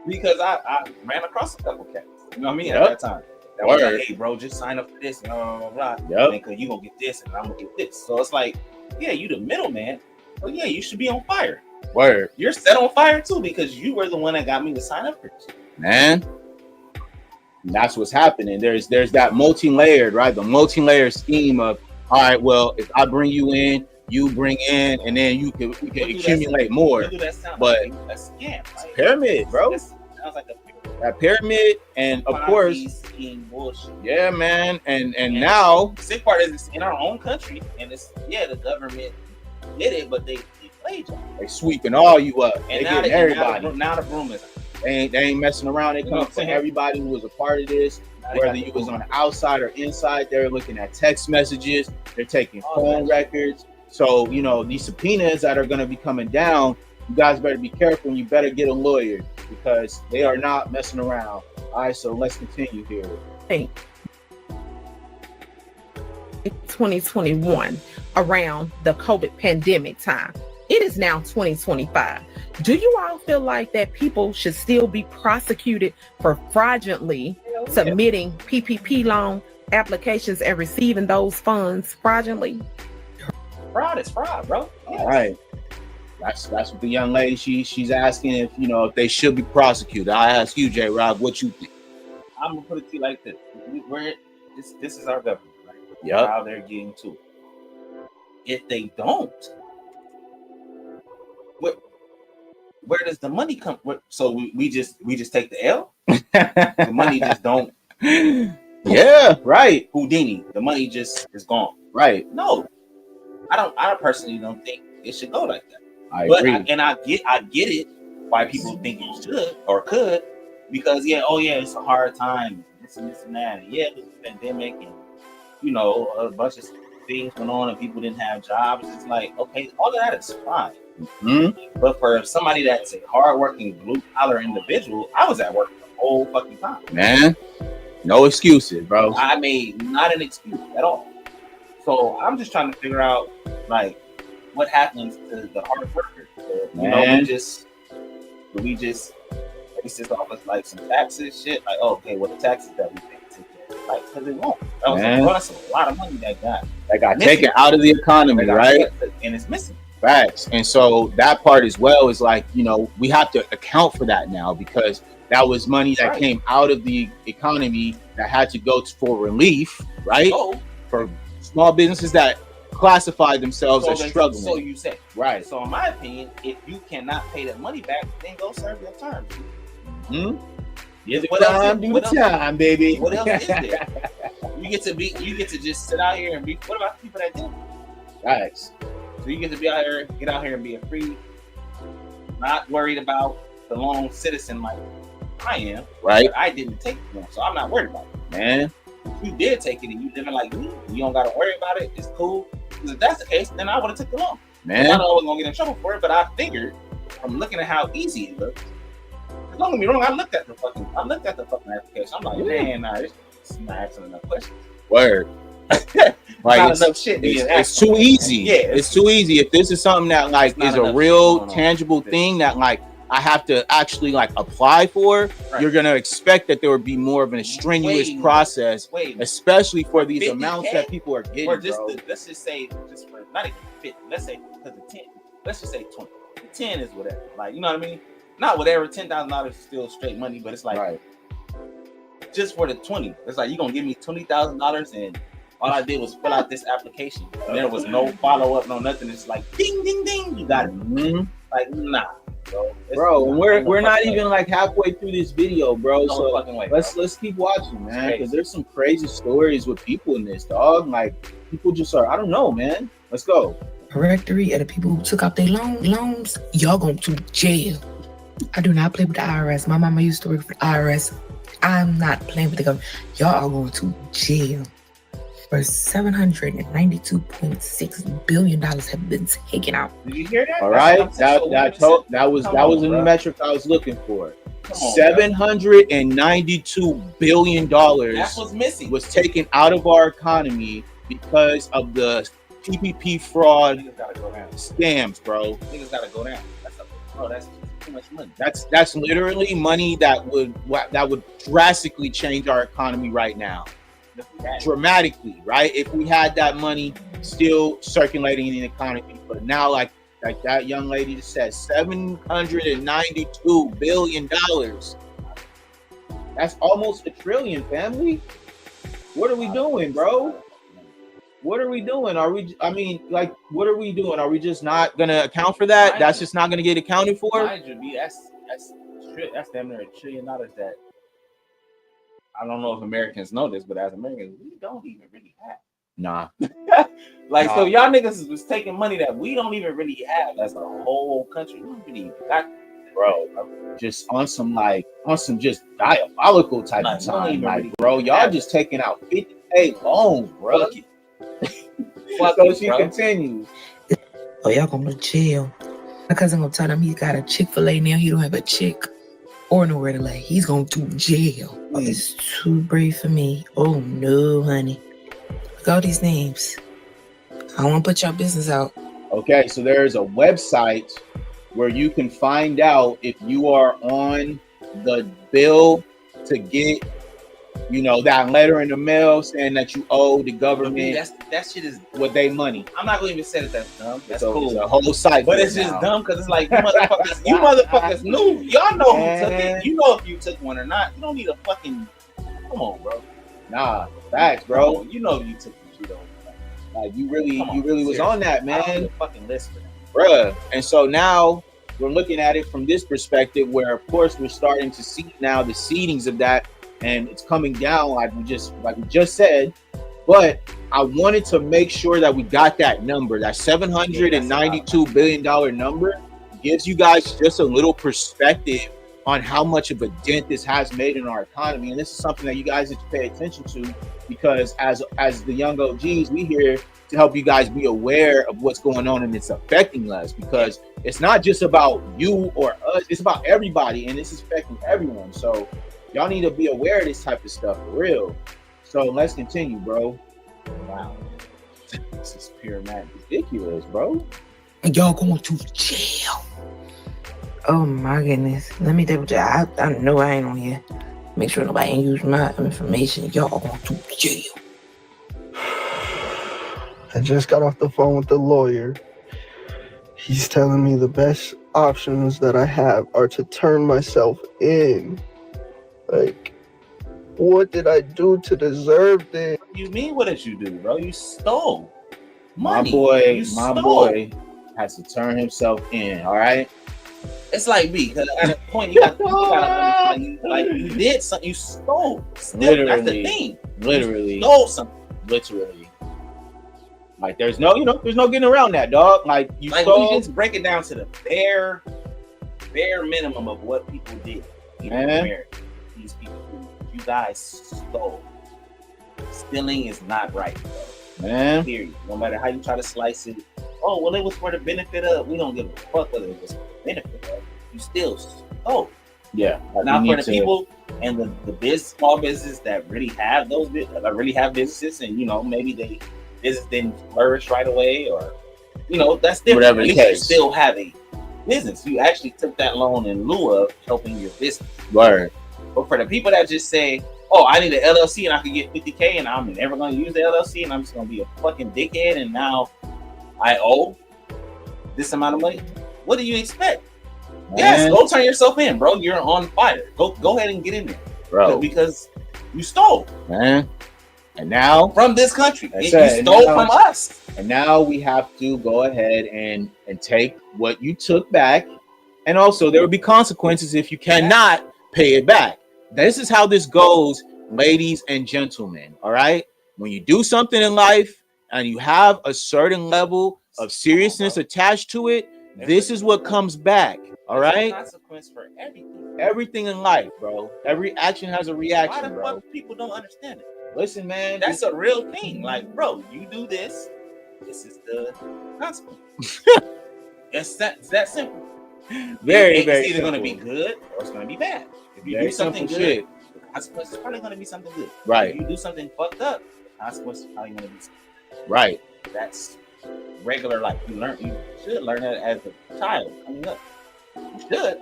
because I ran across a couple cats, you know what I mean, at that time. That was like, hey, bro, just sign up for this, and blah, blah, blah. Because you're going to get this, and I'm going to get this. So it's like, yeah, you the middleman, but yeah, you should be on fire. Word. You're set on fire, too, because you were the one that got me to sign up for this. Man, that's what's happening. There's that multi-layered, right? The multi-layered scheme of, all right, well, if I bring you in, you bring in, and then we can accumulate more. But that's a scam. It's a pyramid, bro. Sounds like that pyramid, and of course, bullshit. Yeah, man, and now the sick part is it's in our own country, and it's the government did it, but they played you. They sweeping all you up. And they now getting everybody. Now the broom is. They ain't messing around. They come for everybody who was a part of this, whether you was on the outside or inside. They're looking at text messages. They're taking phone records. So these subpoenas that are going to be coming down, you guys better be careful, and you better get a lawyer because they are not messing around. All right, so let's continue here. Hey, 2021, around the COVID pandemic time. It is now 2025. Do you all feel like that people should still be prosecuted for fraudulently submitting PPP loan applications and receiving those funds fraudulently? Fraud is fraud, bro. All right. That's what the young lady she's asking if they should be prosecuted. I ask you, J. Rob, what you think? I'm gonna put it to you like this: this is our government, right? Yep. How they're getting to it. If they don't, where does the money come? So we just take the L. The money just don't. Yeah, right. Houdini. The money just is gone. Right. No, I personally don't think it should go like that. I agree. I get it why people think it should or could, because it's a hard time, this and that, and it was a pandemic, and a bunch of things went on, and people didn't have jobs. It's like, okay, all of that is fine. Mm-hmm. But for somebody that's a hardworking blue collar individual, I was at work the whole fucking time. Man, no excuses, bro. I made not an excuse at all. So I'm just trying to figure out what happens to the hard worker. We just base this off of some taxes shit. Okay, the taxes that we pay because it won't. That's a lot of money that got taken out of the economy, right? And it's missing. Facts. And so that part as well is we have to account for that now, because that was money that came out of the economy that had to go for relief, right? For small businesses that classify themselves as struggling. So you say. Right. So in my opinion, if you cannot pay that money back, then go serve your term. Do the time, baby. What else is there? You get to just sit out here and be. What about the people that do? Facts. So you get to get out here and be a free, not worried about the lone citizen like I am. Right. I didn't take it, so I'm not worried about it. Man. If you did take it and you living like me, you don't gotta worry about it. It's cool. Because if that's the case, then I would have took the loan. Man. I know I was gonna get in trouble for it, but I figured from looking at how easy it looks. Don't get me wrong, I looked at the fucking application. I'm like, man, nah, this is not asking enough questions. Word. Like not it's, enough shit. it's too easy. Yeah, it's too easy. If this is something that like not is a enough real shit going on. tangible thing that like I have to actually like apply for, Right. you're gonna expect that there would be more of an strenuous process, especially for these 50K? amounts that people are getting. Or just bro. let's just say just for not even 50. Let's say because the 10. Let's just say 20. The 10 is whatever. Like you know what I mean? Not whatever. $10,000 is still straight money, but it's like right. just for the 20. It's like you gonna give me $20,000 and all I did was fill out this application. And there was no follow up, no nothing. It's like ding ding ding. You got it. Mm-hmm. Like nah, bro. We're not even like halfway through this video, bro. No so fucking way, let's keep watching, man, because there's some crazy stories with people in this, dog. Like people just are. I don't know, man. Let's go. Directory of the people who took out their loans, y'all going to jail. I do not play with the IRS. My mama used to work for the IRS. I'm not playing with the government. Y'all are going to jail. For $792.6 billion have been taken out. Did you hear that? All right, that was in the metric I was looking for. $792 billion That's what's missing. was taken out of our economy because of the PPP fraud scams, bro. Niggas gotta go down. That's too much money. That's literally money that would drastically change our economy right now. Dramatically, right? If we had that money still circulating in the economy, but now like that young lady just said, $792 billion. That's almost $1 trillion, family. What are we doing, bro? What are we doing? What are we doing? Are we just not gonna account for that? That's just not gonna get accounted for? Mind you, that's damn near $1 trillion that I don't know if Americans know this, but as Americans, we don't even really have. Nah. So y'all niggas was taking money that we don't even really have as a whole country. We don't really got, bro. Just on some just diabolical type of time. Like, bro, y'all just taking out 50K loans, bro. So she continues. Oh, y'all going to jail. My cousin gonna tell him he got a Chick-fil-A now. He don't have a chick or nowhere to lay. He's going to jail. Oh, it's too brave for me. Oh no, honey. Look at all these names. I want to put your business out. Okay, so there's a website where you can find out if you are on the bill to get, that letter in the mail saying that you owe the government. That shit is what they money. I'm not gonna even say that that's dumb. That's so cool. It's a whole site, but it's just dumb because it's like you motherfuckers knew. Y'all know who took it. You know if you took one or not. You don't need a fucking. Come on, bro. Nah, facts, bro. You know if you took it, you don't. Like you really was on that, man. I don't fucking list for that, bruh. And so now we're looking at it from this perspective, where of course we're starting to see now the seedings of that, and it's coming down like we just said. But I wanted to make sure that we got that number, that $792 billion number, gives you guys just a little perspective on how much of a dent this has made in our economy. And this is something that you guys need to pay attention to, because as the young OGs, we here to help you guys be aware of what's going on and it's affecting us, because it's not just about you or us, it's about everybody, and this is affecting everyone. So y'all need to be aware of this type of stuff for real. So let's continue, bro. Wow. This is pure mad ridiculous, bro. And y'all going to jail. Oh my goodness. Let me double check. I know I ain't on here. Make sure nobody ain't use my information. Y'all going to jail. I just got off the phone with the lawyer. He's telling me the best options that I have are to turn myself in. Like, what did I do to deserve this? What do you mean, what did you do, bro? You stole money. My boy has to turn himself in, all right? It's like me, because at a point you gotta understand, like you did something, you stole. Still, literally, that's the thing. Literally. You stole something. Literally. Like there's no getting around that, dog. Like you stole. We just break it down to the bare minimum of what people did in America. These people, you guys stole. Stealing is not right, bro. Man. Period. No matter how you try to slice it. Oh, well, it was for the benefit of. We don't give a fuck whether it was for the benefit of. You still stole. Yeah. Now for the people and the small business that really have businesses, and maybe they business didn't flourish right away, or that's different. Whatever At the least you case. still have a business. You actually took that loan in lieu of helping your business. Word. But for the people that just say, "Oh, I need an LLC and I can get $50K and I'm never going to use the LLC and I'm just going to be a fucking dickhead and now I owe this amount of money," what do you expect? Man. Yes, go turn yourself in, bro. You're on fire. Go ahead and get in there, bro, because you stole, man. And now from this country, you stole from us. And now we have to go ahead and take what you took back, and also there will be consequences if you cannot pay it back. This is how this goes, ladies and gentlemen. All right, when you do something in life and you have a certain level of seriousness attached to it, this is what comes back. All right, consequence for everything in life, bro. Every action has a reaction. Why the fuck people don't understand it? Listen, man, that's a real thing. Like, bro, you do this is the consequence. It's that simple. Very it's either simple. Going to be good or it's going to be bad. If you do something good, the consequence is probably going to be something good. Right. If you do something fucked up, the consequence is probably going to be something good. Right. That's regular life. You should learn that as a child coming up. You should.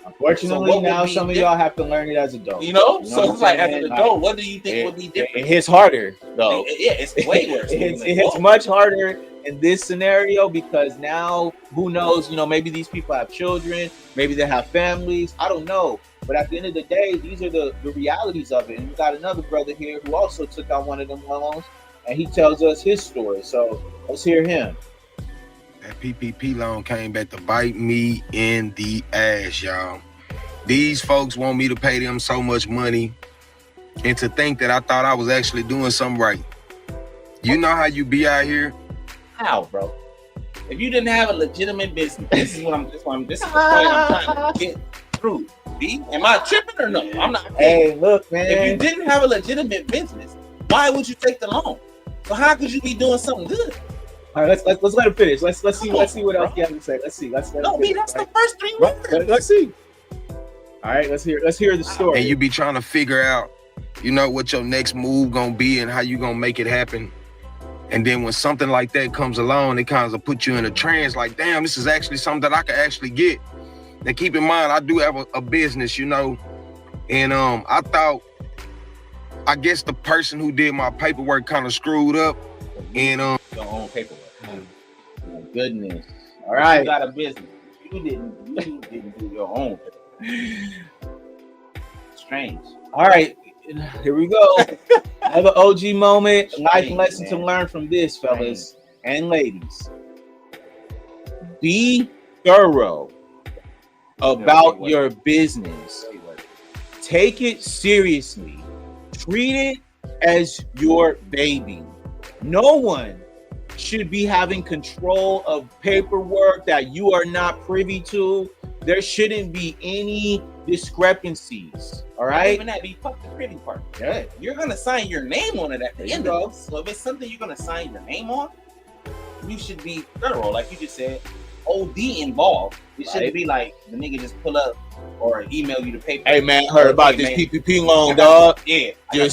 Unfortunately, now some of y'all have to learn it as adults. So it's like, as an adult, what do you think would be different? It hits harder, though. Yeah, it's way worse. It hits much harder in this scenario because now, who knows? Maybe these people have children, maybe they have families. I don't know. But at the end of the day, these are the realities of it. And we got another brother here who also took out one of them loans, and he tells us his story. So let's hear him. That PPP loan came back to bite me in the ass, y'all. These folks want me to pay them so much money and to think that I thought I was actually doing something right. You know how you be out here? How, bro? If you didn't have a legitimate business, this is the point I'm trying to get through. B, am I tripping or no? I'm not. Hey, look, man. If you didn't have a legitimate business, why would you take the loan? So how could you be doing something good? All right, let's let him finish. Let's see what else he has to say. Let's see. That's the first 3 minutes. Let's see. All right, let's hear the story. And you be trying to figure out, what your next move gonna be and how you gonna make it happen. And then when something like that comes along, it kind of put you in a trance. Like, damn, this is actually something that I could actually get. Now, keep in mind, I do have a business, and I guess the person who did my paperwork kind of screwed up. And your own paperwork. My goodness. All right. You got a business. You didn't do your own paperwork. Strange. All right, here we go. Another OG moment, life lesson to learn from this, fellas and ladies. Be thorough about your business. Take it seriously. Treat it as your baby. No one should be having control of paperwork that you are not privy to. There shouldn't be any discrepancies. All right. Even that be fuck the privy part. Yeah. You're gonna sign your name on it at the end of it. So if it's something you're gonna sign your name on, you should be thorough, like you just said. OD involved. It shouldn't be like the nigga just pull up or email you the paper. Hey man, heard about this PPP loan, dog. Yeah. I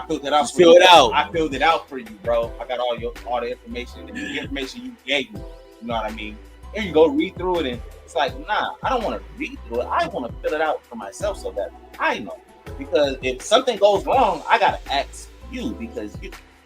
filled it out. Fill it out. I filled it out for you, bro. I got all the information, the information you gave me. You know what I mean? Here you go, read through it, and it's like, nah, I don't want to read through it. I want to fill it out for myself so that I know. Because if something goes wrong, I gotta ask you because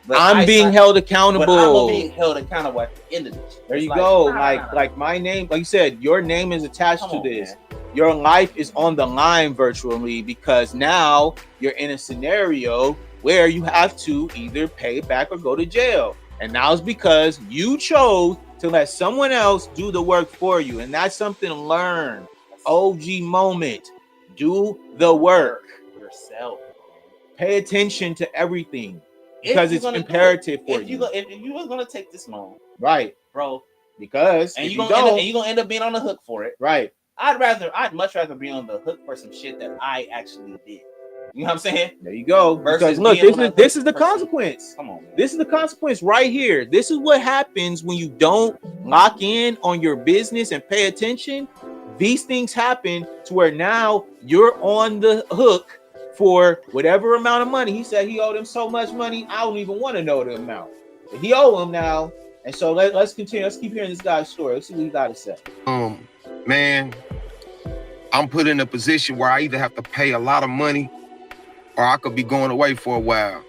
I'm being held accountable. But I'm being held accountable at the end of this. There you go. Like my name, like you said, your name is attached to this. Man. Your life is on the line virtually because now you're in a scenario where you have to either pay it back or go to jail. And now it's because you chose to let someone else do the work for you. And that's something to learn. OG moment. Do the work yourself. Pay attention to everything because it's imperative for you. If you were gonna take this loan, right, bro, because you're gonna end up being on the hook for it, right? I'd much rather be on the hook for some shit that I actually did. You know what I'm saying? There you go. Because look, this is the consequence. Come on, man. This is the consequence right here. This is what happens when you don't lock in on your business and pay attention. these things happen to where now you're on the hook for whatever amount of money. He said he owed him so much money, I don't even want to know the amount. But he owe him now. And so let's continue. Let's keep hearing this guy's story. Let's see what he got to say. Man, I'm put in a position where I either have to pay a lot of money or I could be going away for a while.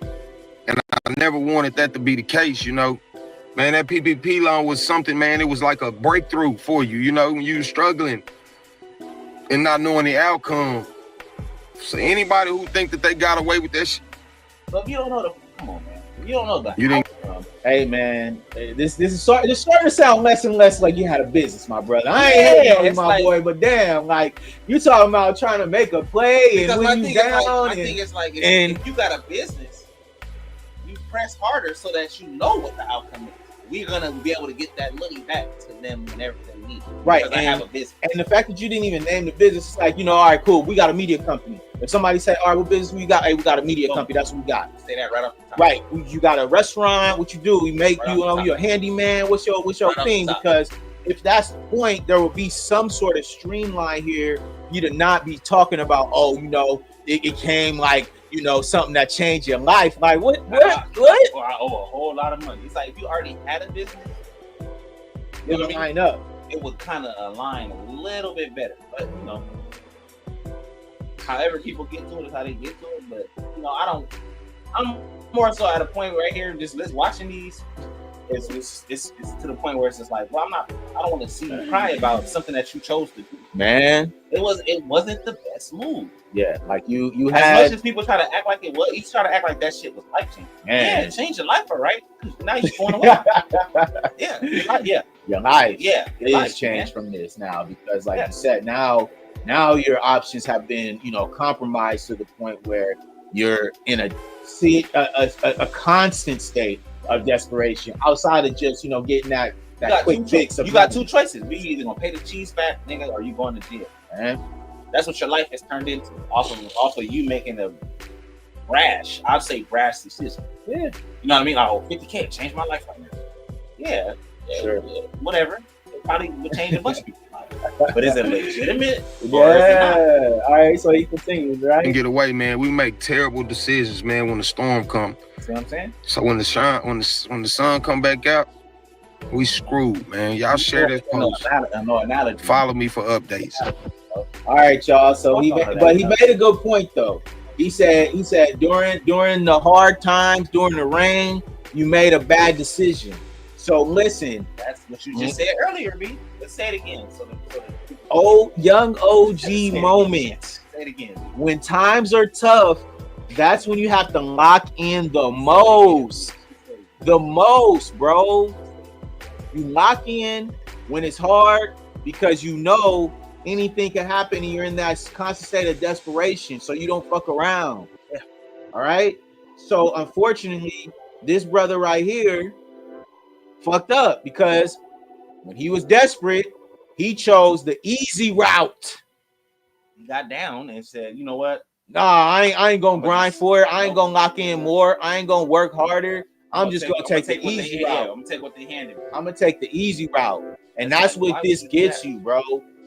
And I never wanted that to be the case, you know. Man, that PPP loan was something, man, it was like a breakthrough for you, you know, when you were struggling and not knowing the outcome. So anybody who think that they got away with that shit. But if you don't know come on, man. If you don't know that. You didn't. Hey man, this is starting to sound less and less like you had a business, my brother. I ain't hating on you, my boy, but damn, like you talking about trying to make a play and when you down. I think it's like if you got a business, you press harder so that you know what the outcome is. We're gonna be able to get that money back to them whenever they need it. Right, and I have a business. And the fact that you didn't even name the business, it's like, you know, all right, cool, we got a media company. If somebody say, all right, what business we got? Hey, we got a media company. That's what we got. Say that right off the top. Right, you got a restaurant. What you do? We make you're a handyman. What's your thing? Because if that's the point, there will be some sort of streamline here. You to not be talking about, oh, you know, it came like, you know, something that changed your life. Like what? Well, I owe a whole lot of money. It's like if you already had a business, it would line up. It would kind of align a little bit better. But you know, however people get to it is how they get to it. But you know, I'm more so at a point right here, just watching these. It's to the point where it's just like, well, I don't want to see you cry about something that you chose to do. Man, it wasn't the best move. Yeah, like you had. As much as people try to act like it was, you try to act like that shit was life changing. Yeah, it changed your life, all right? Now you're going away. Your life, is changed from this now because, like you said, now your options have been, you know, compromised to the point where you're in a constant state of desperation outside of just, you know, getting that quick fix. You got two choices: you either gonna pay the cheese back, nigga, or you going to jail. Man, that's what your life has turned into. Also, you making a brash decision. Yeah, you know what I mean? Like, oh, 50K changed my life right now. Yeah, sure. Whatever. It probably would change a bunch of people's life. But is it legitimate? Yeah. All right. So he continues, right? And get away, man. We make terrible decisions, man, when the storm comes. See what I'm saying? So when the sun come back out, we screwed, man. Y'all share this post. Follow me for updates. All right, y'all. So he made a good point though. He said during the hard times, during the rain, you made a bad decision. So listen, that's what you just said earlier, B. Let's say it again. Young OG moments. Say it again. When times are tough, that's when you have to lock in the most. The most, bro. You lock in when it's hard because you know anything can happen and you're in that constant state of desperation, so you don't fuck around. Yeah. All right. So unfortunately, this brother right here fucked up because when he was desperate, he chose the easy route. He got down and said, you know what? Nah, I ain't gonna grind for it. I ain't gonna lock in more. I ain't gonna work harder. I'm just gonna take the easy route. I'm gonna take what they handed me. I'm gonna take the easy route. And that's what this gets you, bro.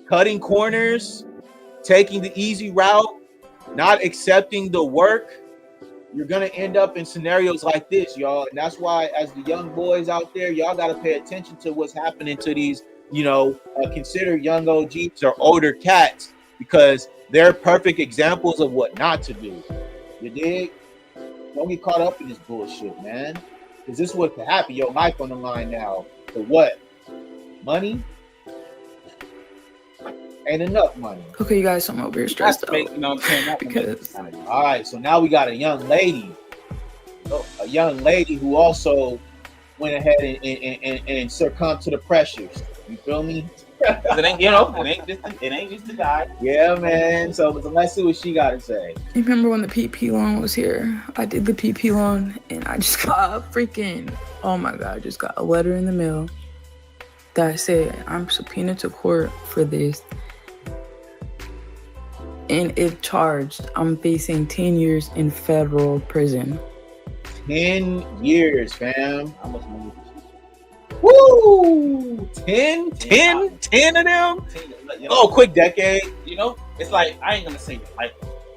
Cutting corners, taking the easy route, not accepting the work. You're gonna end up in scenarios like this, y'all. And that's why, as the young boys out there, y'all gotta pay attention to what's happening to these, you know, considered young OGs or older cats, because they're perfect examples of what not to do. You dig? Don't get caught up in this bullshit, man. Because this is what could happen. Your life on the line now. For what? Money? Ain't enough money. Okay, you guys, I'm over here stressed out. You know what I'm saying? Because... All right, so now we got a young lady. A young lady who also went ahead and succumbed to the pressures. You feel me? It ain't just the guy. Yeah, man. So let's see what she got to say. You remember when the PPP loan was here? I did the PPP loan and I just got oh my God, I just got a letter in the mail that said I'm subpoenaed to court for this. And if charged, I'm facing 10 years in federal prison. 10 years, fam. How much money? Woo! 10 of them? Oh, quick decade. You know, it's like, I ain't gonna say like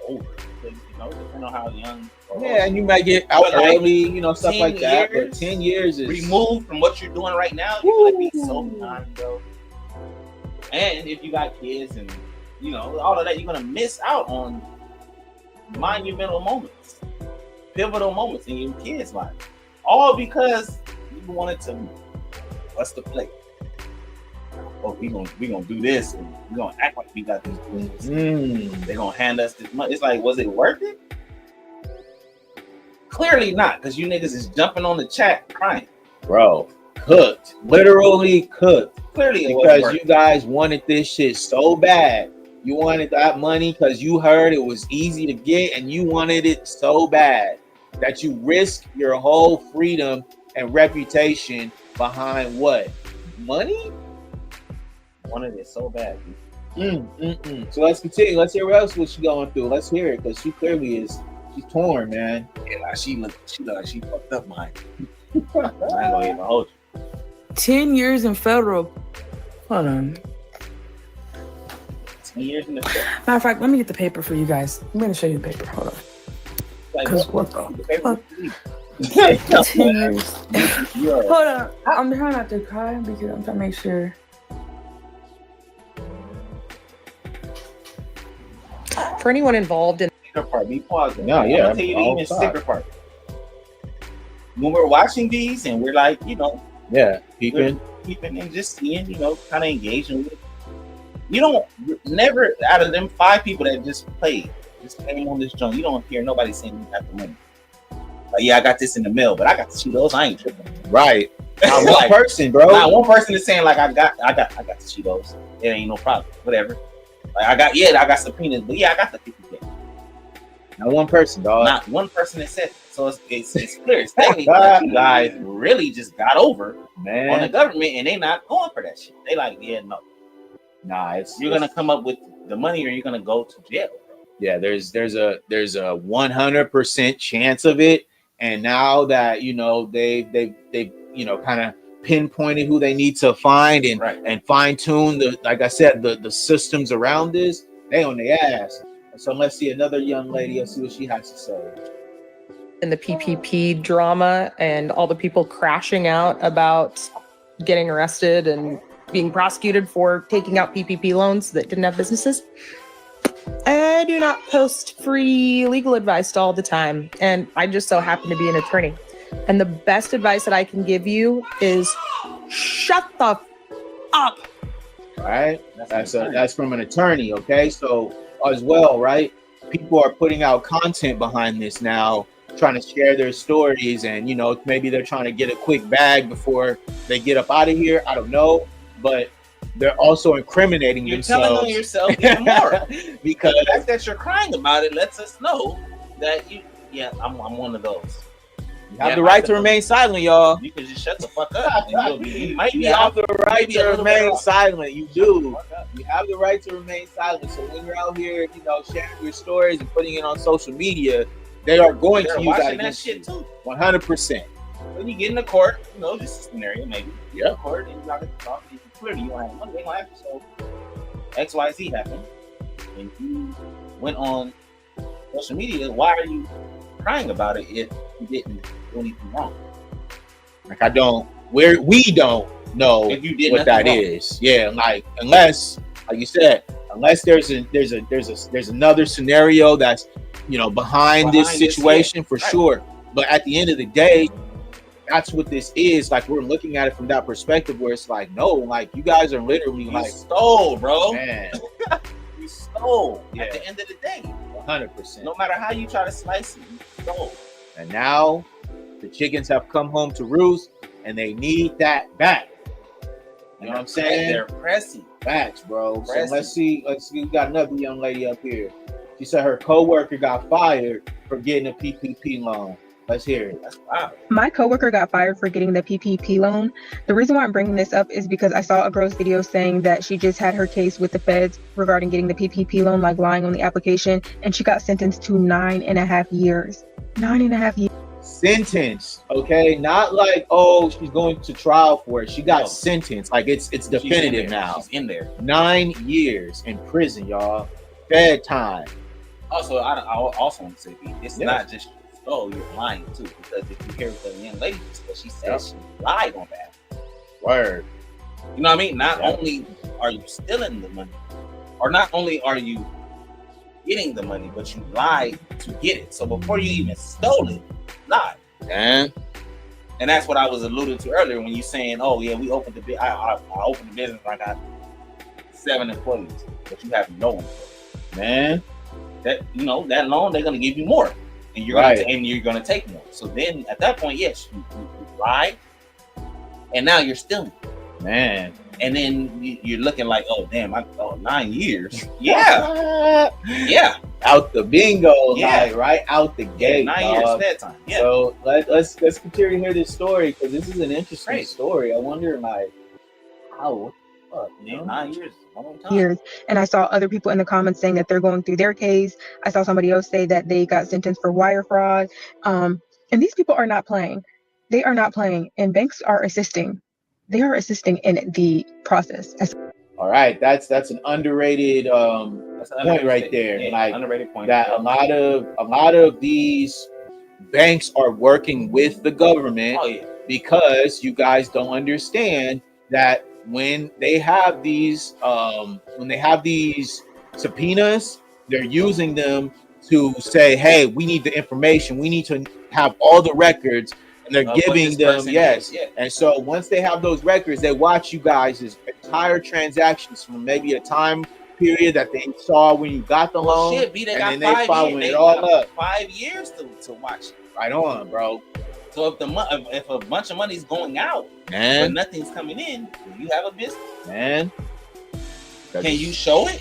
over, because, you know, depending on how young. Yeah, and you might get out like, early, you know, stuff like that. But 10 years is removed from what you're doing right now. You're gonna be so behind, bro. And if you got kids and, you know, all of that, you're gonna miss out on monumental moments, pivotal moments in your kids' life, all because you wanted to bust the plate. Oh, we gonna do this, and we gonna act like we got these things. They gonna hand us this money. It's like, was it worth it? Clearly not, because you niggas is jumping on the chat crying, bro. Cooked, literally cooked. Clearly, because you guys wanted this shit so bad. You wanted that money because you heard it was easy to get, and you wanted it so bad that you risk your whole freedom and reputation behind what? Money? Wanted it so bad. So let's continue. Let's hear what else was she going through. Let's hear it, because she clearly is. She's torn, man. Yeah, like she look like she fucked up, mine. I ain't gonna even hold you. 10 years in federal. Hold on. 10 years in the federal. Matter of fact, let me get the paper for you guys. I'm gonna show you the paper. Hold on. Because what the fuck? 10 years. Hold on. I'm trying not to cry because I'm trying to make sure. For anyone involved in part, be pausing. No, yeah. I'm gonna tell you the even sticker part. When we're watching these and we're like, you know, peeping and just seeing, you know, kind of engaging with. You don't never out of them 5 people that just came on this joint. You don't hear nobody saying you got the money. Like, yeah, I got this in the mail, but I got the Cheetos. I ain't tripping. Right. Not one person, bro. Not one person is saying like I got the Cheetos. It ain't no problem. Whatever. Like I got subpoenas, but yeah, I got the 50K. Not one person, dog. Not one person that said it. So it's clear. It's technically that you guys really just got over on the government, and they not going for that shit. They like, yeah, no. Nah, you're gonna come up with the money, or you're gonna go to jail, bro. Yeah, there's a 100% chance of it, and now that you know they you know kind of pinpointed who they need to find and fine tune the, like I said, the systems around this, they on their ass. So let's see another young lady. Let's see what she has to say. In the PPP drama and all the people crashing out about getting arrested and being prosecuted for taking out PPP loans that didn't have businesses. I do not post free legal advice all the time, and I just so happen to be an attorney. And the best advice that I can give you is shut the up. Right? That's from an attorney, okay? So as well, right? People are putting out content behind this now, trying to share their stories, and you know, maybe they're trying to get a quick bag before they get up out of here. I don't know, but they're also incriminating themselves. You're telling on yourself even more because the fact that you're crying about it lets us know that I'm one of those. You have the right to remain silent, y'all. You can just shut the fuck up. You have the right to remain silent. You do. You have the right to remain silent. So when you're out here, you know, sharing your stories and putting it on social media, they are going to use that against you. 100%. When you get into court, you know, just a scenario, maybe. You're in court and you're not going to talk. Clearly, you don't have money. They don't have to. So XYZ happened, and you went on social media. Why are you crying about it if you didn't do anything wrong? Like we don't know if you did what that wrong. is. Yeah, like unless, like you said, unless there's another scenario that's, you know, behind this situation for sure. But at the end of the day, that's what this is. Like, we're looking at it from that perspective where it's like, no, like you guys are literally you like stole, bro. Man. You stole at the end of the day. 100%. No matter how you try to slice it, you stole. And now the chickens have come home to roost, and they need that back. You know what I'm saying? They're pressing. Facts, bro. So let's see. We got another young lady up here. She said her coworker got fired for getting a PPP loan. Let's hear it. That's wow. My coworker got fired for getting the PPP loan. The reason why I'm bringing this up is because I saw a girl's video saying that she just had her case with the feds regarding getting the PPP loan, like lying on the application, and she got sentenced to 9.5 years. 9.5 years. sentenced, okay? Not like, oh, she's going to trial for it. She got No. sentenced. Like it's She's definitive in there. now. She's in there. 9 years in prison, y'all. Fed time. Also, I also want to say, it's Yes. not just you're lying too, because if you hear what the young lady said, she said she lied on that. Word. You know what I mean? Not Yeah. only are you stealing the money, or not only are you getting the money, but you lied to get it. So before you even stole it, you lied. Man. And that's what I was alluding to earlier when you saying, "Oh yeah, we opened the I opened the business. I got 7 employees, but you have no employees." Man. That that loan, they're gonna give you more, and you're gonna take more. So then at that point, yes, you lied, and now you're stealing. Man. And then you're looking like, oh damn, 9 years. Yeah, yeah, out the bingo, Yeah. like right out the gate. 9 years dog. that time. Yeah. So let's continue to hear this story because this is an interesting Great. story. I wonder, like, how? What the fuck, Yeah, 9 years, a long time. Years. And I saw other people in the comments saying that they're going through their case. I saw somebody else say that they got sentenced for wire fraud. And these people are not playing. They are not playing. And banks are assisting. They are assisting in the process. All right, that's an underrated point right there. Yeah, like underrated point. that a lot of these banks are working with the government Oh yeah. because you guys don't understand that when they have these subpoenas, they're using them to say, hey, we need the information, we need to have all the records, and they're giving them yes. Yeah. And so once they have those records, they watch you guys' entire transactions from maybe a time period that they saw when you got the loan, Shit, B, they and got then they 5 following years. it all up. 5 years to watch it. Right on, bro. So if a bunch of money's going out, but Man, nothing's coming in, do you have a business? man. Can you show it?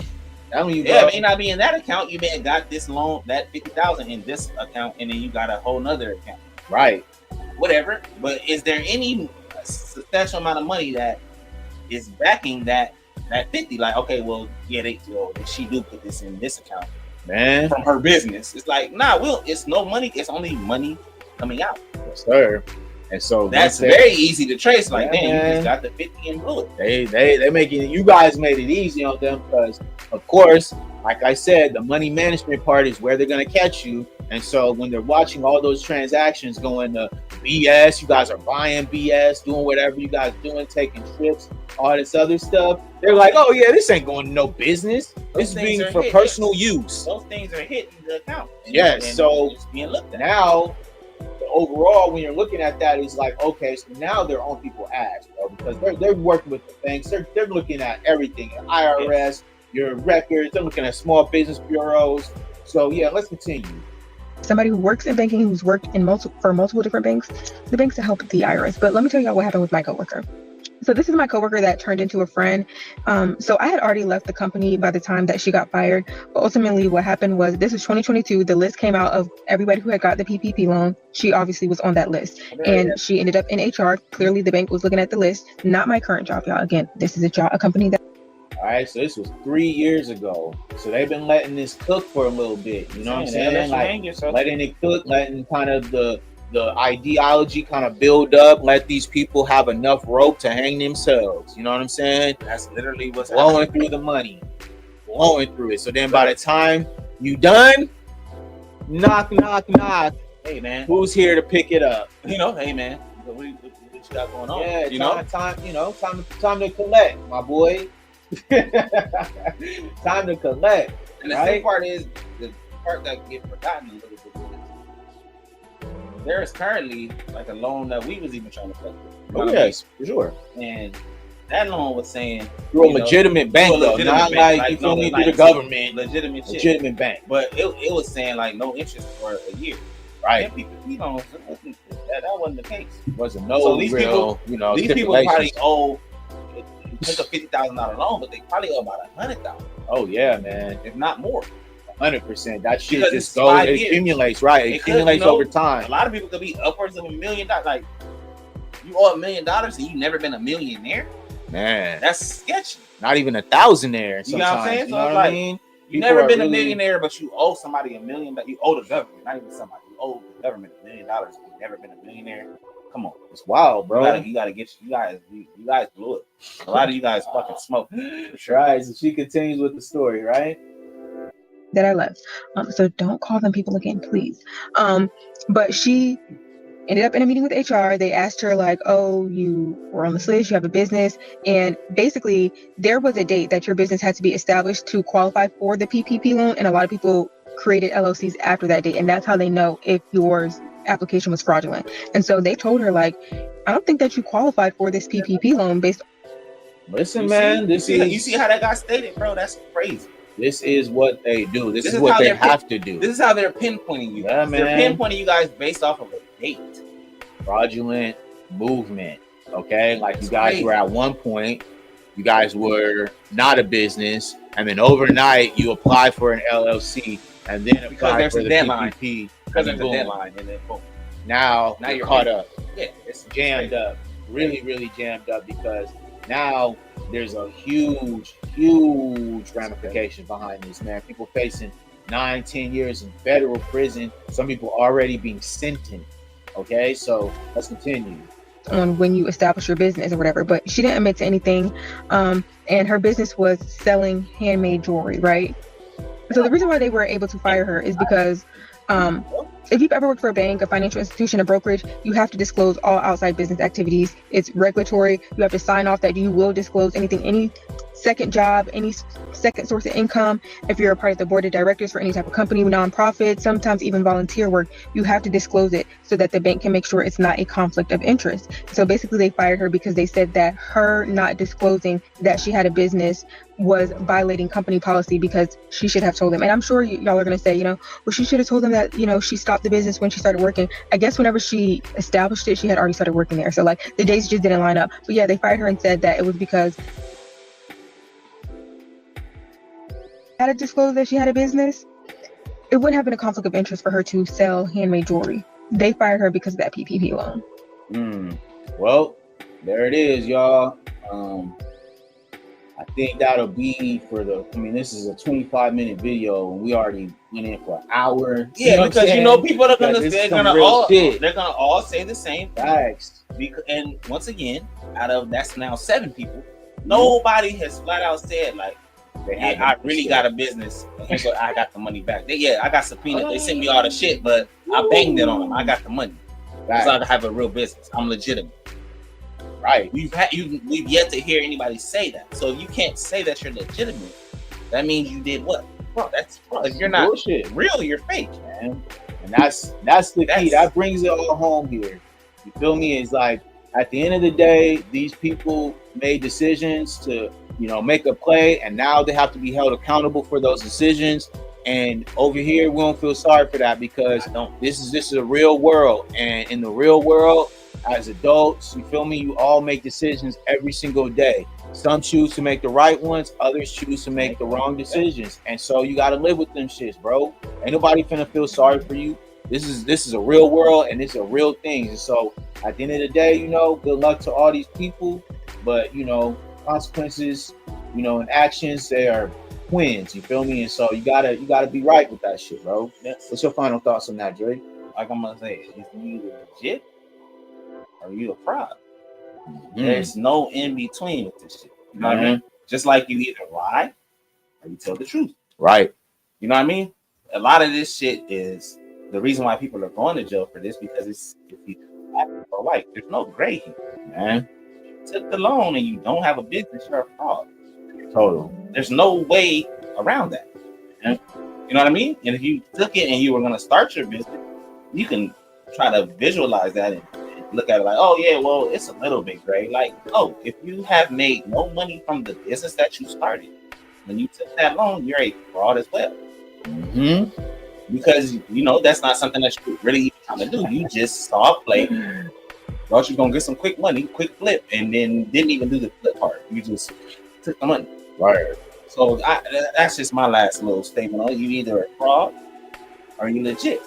Telling you, Yeah, bro. it may not be in that account. You may have got this loan, that 50,000 in this account, and then you got a whole nother account. Right. Whatever. But is there any substantial amount of money that is backing that 50? Like, okay, well, yeah, she do put this in this account Man. from her business. It's like, nah, it's no money. It's only money coming out. Yes, sir. And so That's once very easy to trace. Like, Yeah, man, you man. just got the 50 and blew it. they making you guys made it easy on them because of course, like I said, the money management part is where they're gonna catch you. And so when they're watching all those transactions going to BS, you guys are buying BS, doing whatever you guys doing, taking trips, all this other stuff. They're like, oh yeah, this ain't going to no business. This is things being are for hit. personal use. Those things are hitting the account. Yes, And so it's being looked at. now overall when you're looking at that, it's like, okay, so now they're on people's ass, bro, because they're working with the banks, they're looking at everything, IRS, your records, they're looking at small business bureaus. So yeah, let's continue. Somebody who works in banking, who's worked in multiple different banks, the banks to help the IRS. But let me tell y'all what happened with my coworker. So this is my coworker that turned into a friend. So I had already left the company by the time that she got fired. But ultimately what happened was, this is 2022. The list came out of everybody who had got the PPP loan. She obviously was on that list. And she ended up in HR. Clearly the bank was looking at the list. Not my current job, y'all. Again, this is a company that. All right, so this was 3 years ago. So they've been letting this cook for a little bit. You know what I'm saying? Like letting it cook, letting kind of the ideology kind of build up, let these people have enough rope to hang themselves. You know what I'm saying? That's literally what's blowing happening. through the money, blowing through it. So then by the time you done, knock, knock, knock. Hey man, who's here to pick it up? You know, hey man, what you got going on? Yeah, you time to collect, my boy. Time to collect. And the right? same part is the part that gets forgotten a little bit. There is currently like a loan that we was even trying to collect. Oh yes, for sure. And that loan was saying through a legitimate bank though, not like you feel me, through the government, legitimate bank. But it was saying like no interest for a year. Right. PPP loans, that wasn't the case. Wasn't no so these real, people, these people probably owe. Took a $50,000 loan, but they probably owe about $100,000. Oh yeah, man, if not more. 100%. That shit Because just goes, it accumulates, right? It accumulates over A time. lot of people could be upwards of $1 million. Like you owe $1 million and you never been a millionaire. Man, that's sketchy. Not even a thousandaire. You know what I'm saying? You So know what like, I mean? You never been a millionaire, but you owe somebody $1 million. You owe the government, not even somebody. You owe the government $1 million. You've never been a millionaire. Come on, it's wild, bro. You gotta get you guys blew it. A lot of you guys fucking smoke. Right. So she continues with the story, right? That I left. So don't call them people again, please. But she ended up in a meeting with HR. They asked her like, oh, you were on this list, you have a business. And basically there was a date that your business had to be established to qualify for the PPP loan. And a lot of people created LLCs after that date. And that's how they know if yours application was fraudulent. And so they told her like, I don't think that you qualified for this PPP loan based. Listen, man, you see how that got stated, bro? That's crazy. This is what they do. This is what they have to do. This is how they're pinpointing you. Yeah, man. They're pinpointing you guys based off of a date. Fraudulent movement. Okay, like you guys were at one point, you guys were not a business, and then overnight you apply for an LLC, and then apply for the PPP. Because there's a deadline, and then boom. Now you're caught up. Yeah, it's jammed up. Really jammed up because now there's a huge ramification behind this, man. People facing 9-10 years in federal prison. Some people already being sentenced. Okay, so let's continue. On when you establish your business or whatever, but she didn't admit to anything. And her business was selling handmade jewelry, right? So the reason why they were able to fire her is because if you've ever worked for a bank, a financial institution, a brokerage, you have to disclose all outside business activities. It's regulatory. You have to sign off that you will disclose anything, any second job, any second source of income. If you're a part of the board of directors for any type of company, nonprofit, sometimes even volunteer work, you have to disclose it so that the bank can make sure it's not a conflict of interest. So basically they fired her because they said that her not disclosing that she had a business was violating company policy, because she should have told them. And I'm sure y'all are going to say, well, she should have told them that, she stopped the business when she started working. I guess whenever she established it, she had already started working there. So like the dates just didn't line up. But yeah, they fired her and said that it was because had to disclose that she had a business. It wouldn't have been a conflict of interest for her to sell handmade jewelry. They fired her because of that PPP loan. Well, there it is, y'all. I think that'll be for this is a 25-minute video, and we already went in for an hour. Yeah, because people are they're gonna all say the same facts. And once again, out of that's now 7 people, nobody has flat out said like, I really got a business. I got the money back. I got subpoenaed. They sent me all the shit, but I banged it on them. I got the money. Because I have a real business. I'm legitimate. Right. We've yet to hear anybody say that. So if you can't say that you're legitimate, that means you did what? Bro, that's if you're not real, you're fake, man. And that's the key. That brings it all home here. You feel me? It's like at the end of the day, these people made decisions to make a play, and now they have to be held accountable for those decisions. And over here, we don't feel sorry for that, because this is a real world, and in the real world, as adults, you feel me, you all make decisions every single day. Some choose to make the right ones, others choose to make the wrong decisions, and so you got to live with them shits, bro. Ain't nobody finna feel sorry for you. This is a real world, and it's a real thing. And so at the end of the day, good luck to all these people, but consequences, and actions, they are twins, you feel me? And so you gotta be right with that shit, bro. What's your final thoughts on that, Dre? Like I'm gonna say, is you legit or you a fraud? There's no in between with this shit. You know what I mean? Just like you either lie or you tell the truth. Right. You know what I mean? A lot of this shit is the reason why people are going to jail for this, because it's either black or white. There's no gray here, man. Took the loan and you don't have a business, you're a fraud. Total. There's no way around that. You know what I mean? And if you took it and you were going to start your business, you can try to visualize that and look at it like, oh yeah, well, it's a little bit gray. Like, oh, if you have made no money from the business that you started, when you took that loan, you're a fraud as well. Because that's not something that you're really even trying to do. You just saw a play, thought you're gonna get some quick money, quick flip, and then didn't even do the flip part. You just took the money. Right. So that's just my last little statement on it. You either a fraud or you legit.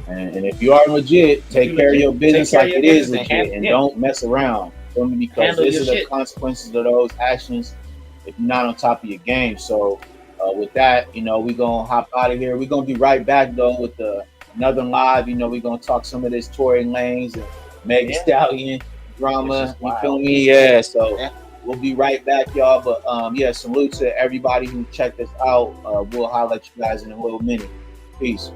And if you are legit, take care of your business like it is legit, and don't mess around. Feel me? Because this is the consequences of those actions if you're not on top of your game. So with that, you know, we're gonna hop out of here. We're gonna be right back though with another live. You know, we're gonna talk some of this Tory Lanez and Meg Thee Stallion drama. You feel me? Yeah. So we'll be right back, y'all. But yeah, salute to everybody who checked us out. We'll holler at you guys in a little minute. Peace.